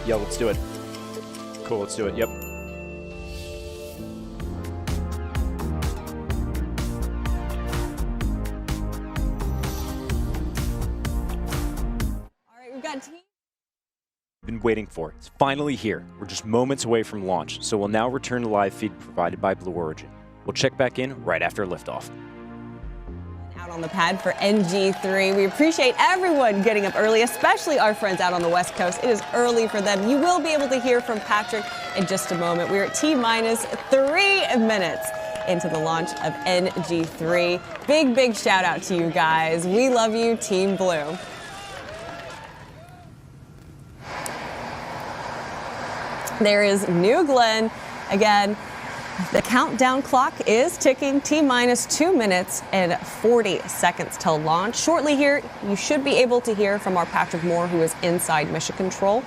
Yeah, let's do it. Cool, let's do it. Yep. All right, we've got team. Been waiting for. It's finally here. We're just moments away from launch, so we'll now return to live feed provided by Blue Origin. We'll check back in right after liftoff. Out on the pad for NG3. We appreciate everyone getting up early, especially our friends out on the West Coast. It is early for them. You will be able to hear from Patrick in just a moment. We're at T-minus 3 minutes into the launch of NG3. Big shout out to you guys. We love you, Team Blue. There is New Glenn. Again, the countdown clock is ticking. T-minus 2 minutes and 40 seconds till launch. Shortly here, you should be able to hear from our Patrick Moore, who is inside mission control.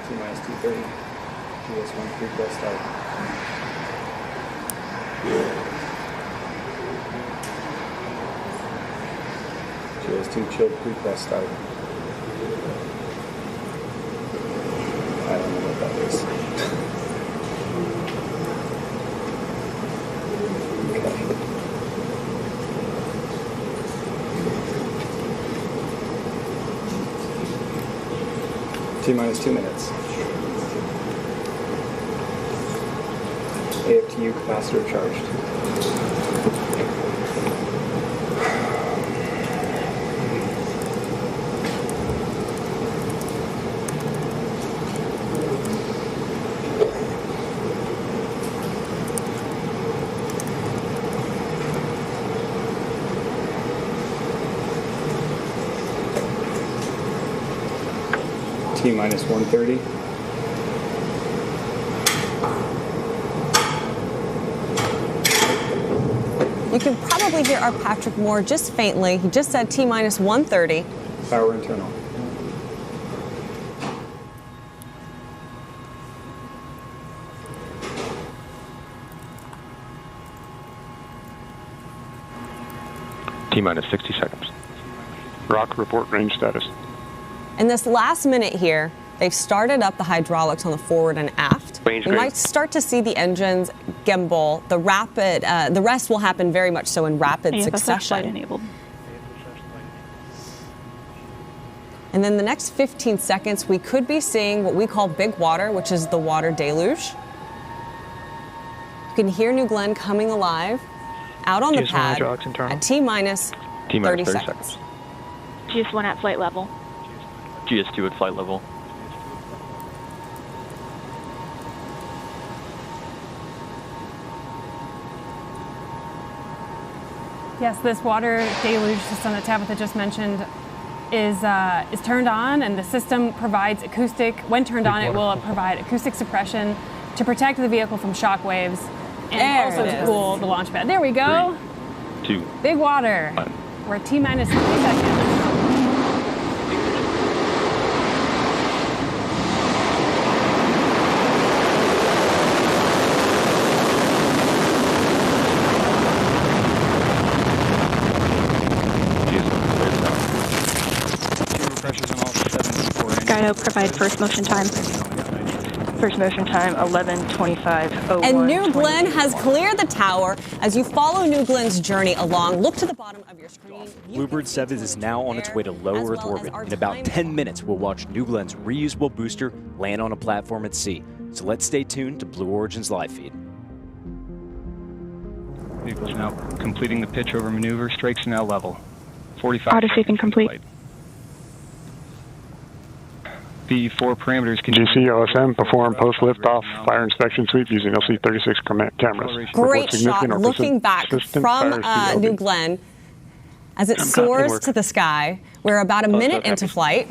T-minus 2:30. GS1 pre-press start. GS2 chilled pre-press start. I don't know what that is. T-minus 2 minutes. AFTU capacitor charged. T-minus 130. You can probably hear our Patrick Moore just faintly. He just said T-minus 130. Power internal. T-minus 60 seconds. Rock, report range status. In this last minute here, they've started up the hydraulics on the forward and aft. Range we grade. might start to see the engines gimbal. The rest will happen very much so in rapid succession. Enabled. And then the next 15 seconds, we could be seeing what we call big water, which is the water deluge. You can hear New Glenn coming alive out on the GS1 pad hydraulics internal. at T-minus 30 seconds. GS1 at flight level. GS2 at flight level. Yes, this water deluge system that Tabitha just mentioned is turned on, and the system provides acoustic. When turned on, it will provide acoustic suppression to protect the vehicle from shock waves and also to cool the launch pad. There we go. 3, 2, Big water. 1. We're at T-minus 3 seconds. Skyno, provide first motion time. First motion time, 11:25:01. And New Glenn has cleared the tower. As you follow New Glenn's journey along, look to the bottom of your screen. BlueBird 7 is now on its way to low Earth orbit. In about 10 minutes, we'll watch New Glenn's reusable booster land on a platform at sea. So let's stay tuned to Blue Origin's live feed. Vehicle's now completing the pitch over maneuver. Strakes now level. 45. Auto sweeping complete. The 4 parameters can GC OSM perform post liftoff fire inspection sweep using LC36 cameras. Great shot looking back from New Glenn as it soars to the sky. We're about a minute into flight.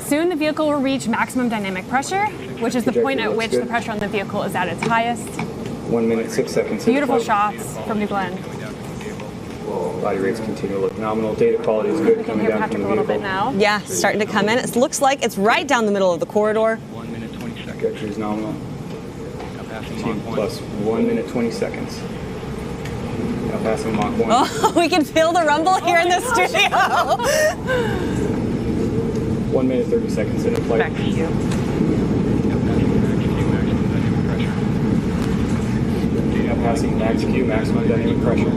Soon the vehicle will reach maximum dynamic pressure, which is the point at which the pressure on the vehicle is at its highest. 1 minute, 6 seconds. Beautiful shots from New Glenn. Body rates continue to look nominal. Data quality is good. We can hear Patrick a little bit now. Yeah, starting to come in. It looks like it's right down the middle of the corridor. 1 minute, 20 seconds. Trajectory is nominal. Team plus 1 minute, 20 seconds. Now passing Mach 1. Oh, we can feel the rumble here in the studio. 1 minute, 30 seconds into flight. Back to you. Now passing max Q, maximum dynamic pressure.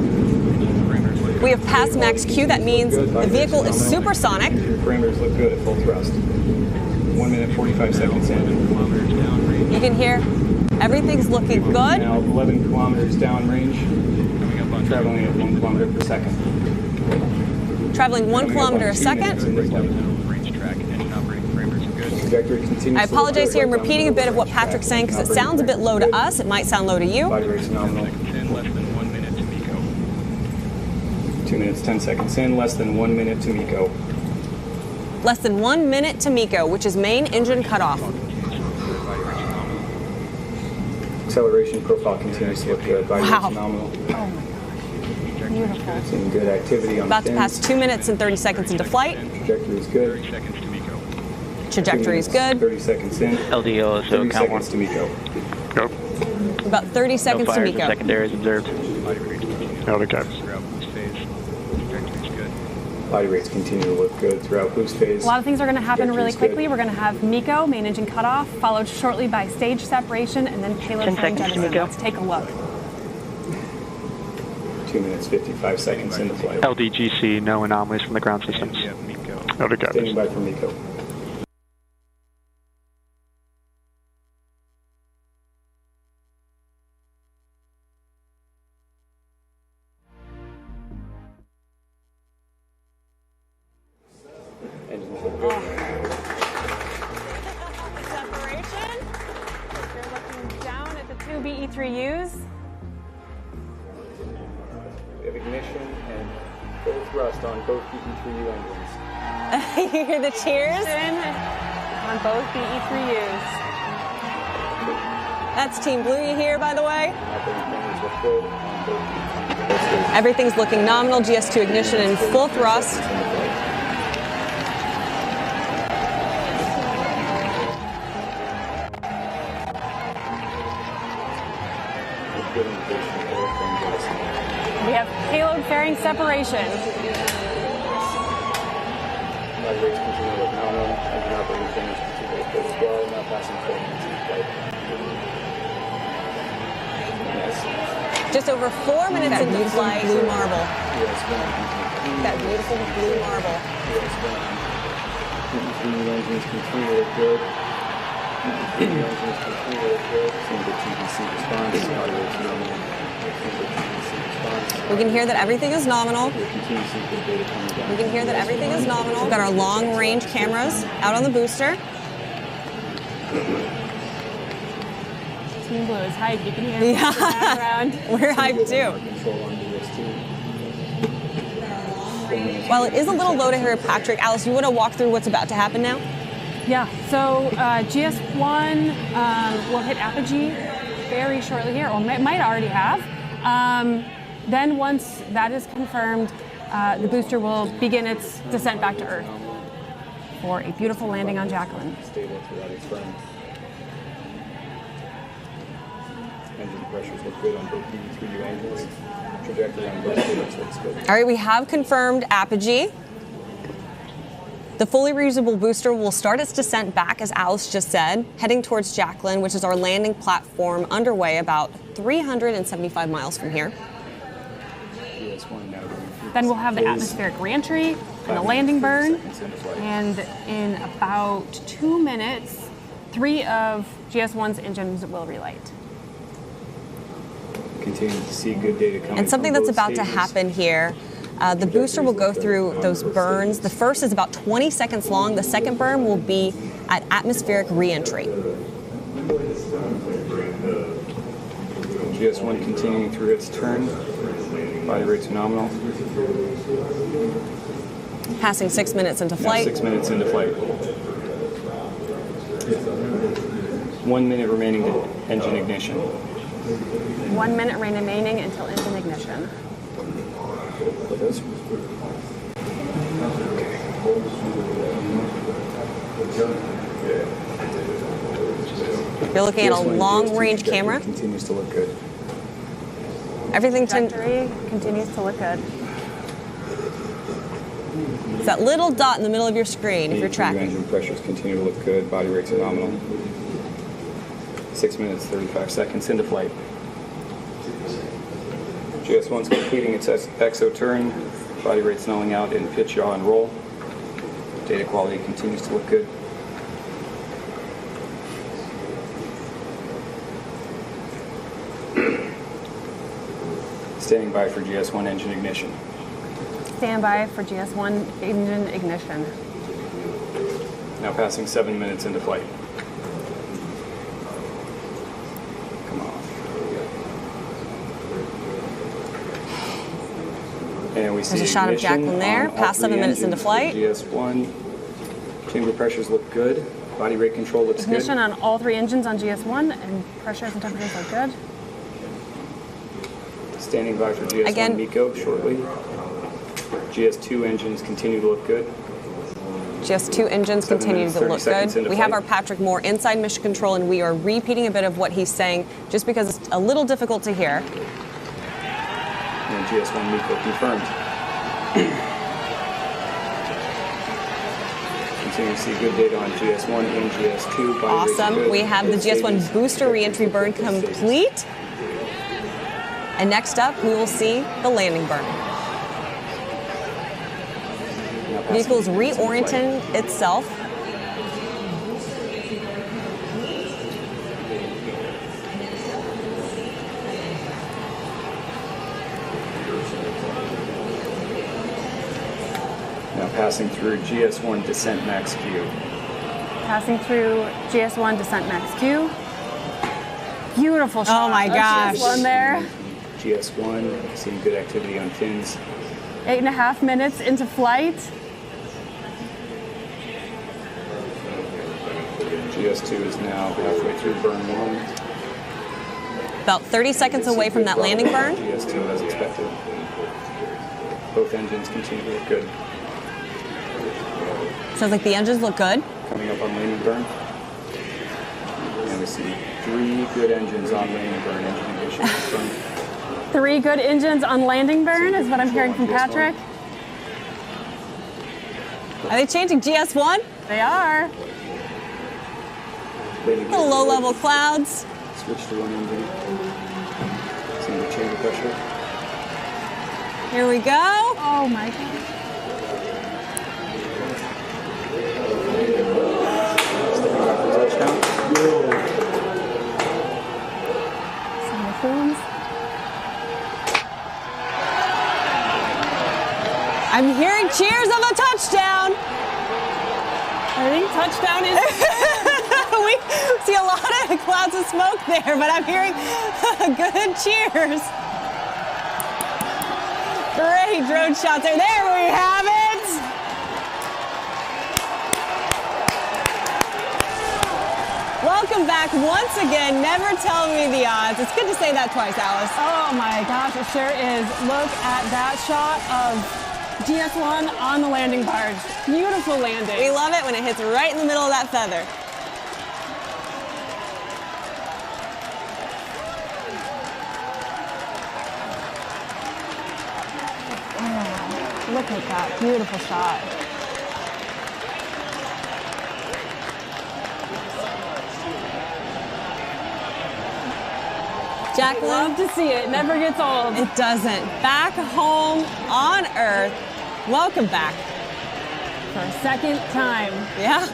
We have passed max Q. That means the vehicle is supersonic. Parameters look good at full thrust. 1 minute, 45 seconds in. You can hear everything's looking good. Now 11 kilometers downrange, traveling at 1 kilometer per second. Traveling 1 kilometer a second. I apologize here. I'm repeating a bit of what Patrick's saying because it sounds a bit low to us. It might sound low to you. Body rate's nominal. 2 minutes, 10 seconds in, less than 1 minute to MECO. Less than 1 minute to MECO, which is main engine cutoff. Acceleration profile continues to look good. Body Wow. rate's nominal. Beautiful. Seeing good activity on About the to pass 2 minutes and 30 seconds into flight. Trajectory is good. Trajectory is good. 30 seconds in. LDO, so 30 count seconds to MECO. Go. About 30 seconds no to fires or MECO. secondaries observed. LDCAPs. Body rates continue to look good throughout boost phase. A lot of things are going to happen really Trajectory's good. quickly. We're going to have MECO, main engine cutoff, followed shortly by stage separation, and then payload 10 fairing seconds to jettison. MECO. Let's take a look. 2 minutes, 55 seconds into flight. LDGC, no anomalies from the ground systems. LDCAPs. Standing by for MECO. Engines look good. Separation. You're looking down at the two BE3Us. We have ignition and full thrust on both BE3U engines. You hear the cheers? On both BE3Us. That's Team Blue you hear, by the way. Things look good on both BE3U. Everything's looking nominal. GS2 ignition in full thrust. We have payload fairing separation. Body rates continue to look nominal. Engine operating things continue to look good as well. Now passing 4 minutes into flight. Yes. Just over 4 minutes into flight. Blue marble. US1. That beautiful blue marble. US1. BE3U engines continue to look good. BE3U engines continue to look good. Seeing good TBC response. Body rates nominal. We can hear that everything is nominal. We continue to see good data coming down. We can hear that everything is nominal. We've got our long range cameras out on the booster. Team Blue is hyped. You can hear it in the background. We're hyped too. Control on BS2. While it is a little low to hear Patrick, Alice, you want to walk through what's about to happen now? Yeah, so GS1 will hit apogee very shortly here, or might already have. Then once that is confirmed, the booster will begin its descent back to Earth for a beautiful landing on Jacqueline. Stable throughout its run. Engine pressures look good on both BE3U engines. Trajectory on both engines looks good. All right, we have confirmed apogee. The fully reusable booster will start its descent back, as Alice just said, heading towards Jacqueline, which is our landing platform underway about 375 miles from here. Then we'll have the atmospheric reentry and the landing burn. And in about 2 minutes, 3 of GS1's engines will relight. Continue to see good data coming. And something from that's both about to stages. happen here, the booster will go through those burns. The first is about 20 seconds long. The second burn will be at atmospheric reentry. GS1 continuing through its turn. Body rate's nominal. Passing 6 minutes into Now flight. 6 minutes into flight. 1 minute remaining to engine ignition. 1 minute remaining until engine ignition. You're looking at a long-range camera. Continues to look good. Everything trajectory continues to look good. It's that little dot in the middle of your screen if you're tracking. Engine pressures continue to look good. Body rates are nominal. 6 minutes, 35 seconds into flight. GS1's completing its exo turn. Body rates nulling out in pitch, yaw, and roll. Data quality continues to look good. Standing by for GS1 engine ignition. Stand by for GS1 engine ignition. Now passing 7 minutes into flight. Come on. And we see There's a shot of Jacqueline there, past 7 minutes into flight. GS1. Chamber pressures look good. Body rate control looks good. Ignition on all 3 engines on GS1, and pressures and temperatures look good. Standing by for GS1 MECO shortly. GS2 engines continue to look good. GS2 engines continue to look good. We have our Patrick Moore inside mission control, and we are repeating a bit of what he's saying just because it's a little difficult to hear. And GS1 MECO confirmed. Continue to see good data on GS1 and GS2. Awesome. We have the GS1 booster reentry burn complete. And next up, we will see the landing burn. Vehicle is reorienting itself. Now passing through GS1 descent max Q. Passing through GS1 descent max Q. Beautiful shot. Oh my gosh. GS1 there. GS1, seeing good activity on fins. 8.5 minutes into flight. GS2 is now halfway through burn 1. About 30 seconds away from that landing burn. GS2 as expected. Both engines continue to look good. Sounds like the engines look good. Coming up on landing burn. And we see 3 good engines on landing burn. Engine ignition confirmed. 3 good engines on landing burn is what I'm hearing from Patrick. Are they changing GS1? They are. Little low-level clouds. Switch to one engine. Seeing the chamber pressure. Here we go. Oh my God. Stepping back for touchdown. Some of the fools. I'm hearing cheers of a touchdown. I think touchdown is. We see a lot of clouds of smoke there, but I'm hearing good cheers. Great drone shots there. There we have it. Welcome back once again. Never tell me the odds. It's good to say that twice, Alice. Oh my gosh, it sure is. Look at that shot of GS1 on the landing barge. Beautiful landing. We love it when it hits right in the middle of that feather. Oh, look at that beautiful shot. Jack, love to see it. Never gets old. It doesn't. Back home on Earth. Welcome back. For a second time. Yeah.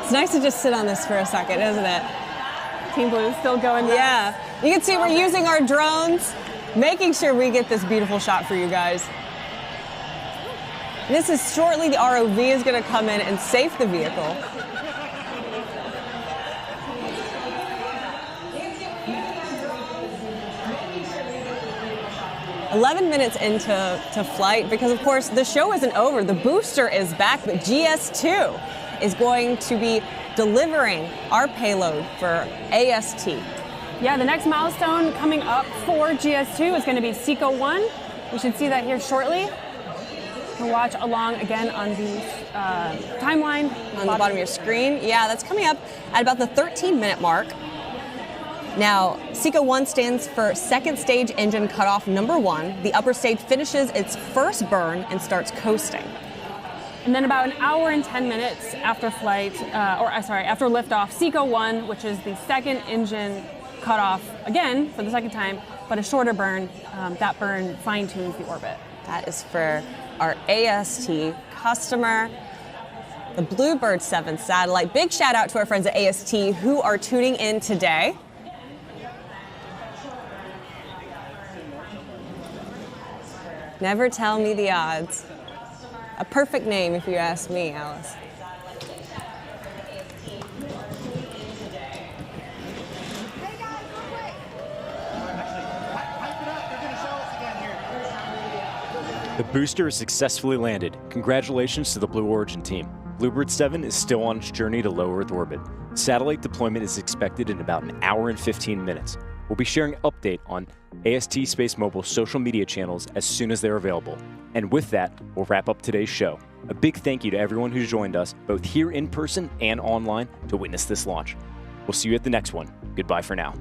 It's nice to just sit on this for a second, isn't it? Team Blue is still going nuts. Yeah. You can see we're using our drones, making sure we get this beautiful shot for you guys. This is shortly the ROV is going to come in and safe the vehicle. "11 minutes into flight," because of course the show isn't over. The booster is back, but GS2 is going to be delivering our payload for AST. Yeah, the next milestone coming up for GS2 is going to be SECO 1. We should see that here shortly. to watch along again on the timeline. On the bottom of your screen. Yeah, that's coming up at about the 13-minute mark. Now, SECO 1 stands for Second Stage Engine Cutoff Number 1. The upper stage finishes its first burn and starts coasting. And then about an hour and 10 minutes after after liftoff, SECO 1, which is the second engine cutoff, again, for the second time, but a shorter burn, that burn fine-tunes the orbit. That is for our AST customer, the BlueBird 7 satellite. Big shout out to our friends at AST who are tuning in today. Never tell me the odds. A perfect name if you ask me, Alice. The booster is successfully landed. Congratulations to the Blue Origin team. BlueBird 7 is still on its journey to low Earth orbit. Satellite deployment is expected in about an hour and 15 minutes. We'll be sharing an update on AST SpaceMobile social media channels as soon as they're available. And with that, we'll wrap up today's show. A big thank you to everyone who joined us, both here in person and online, to witness this launch. We'll see you at the next one. Goodbye for now.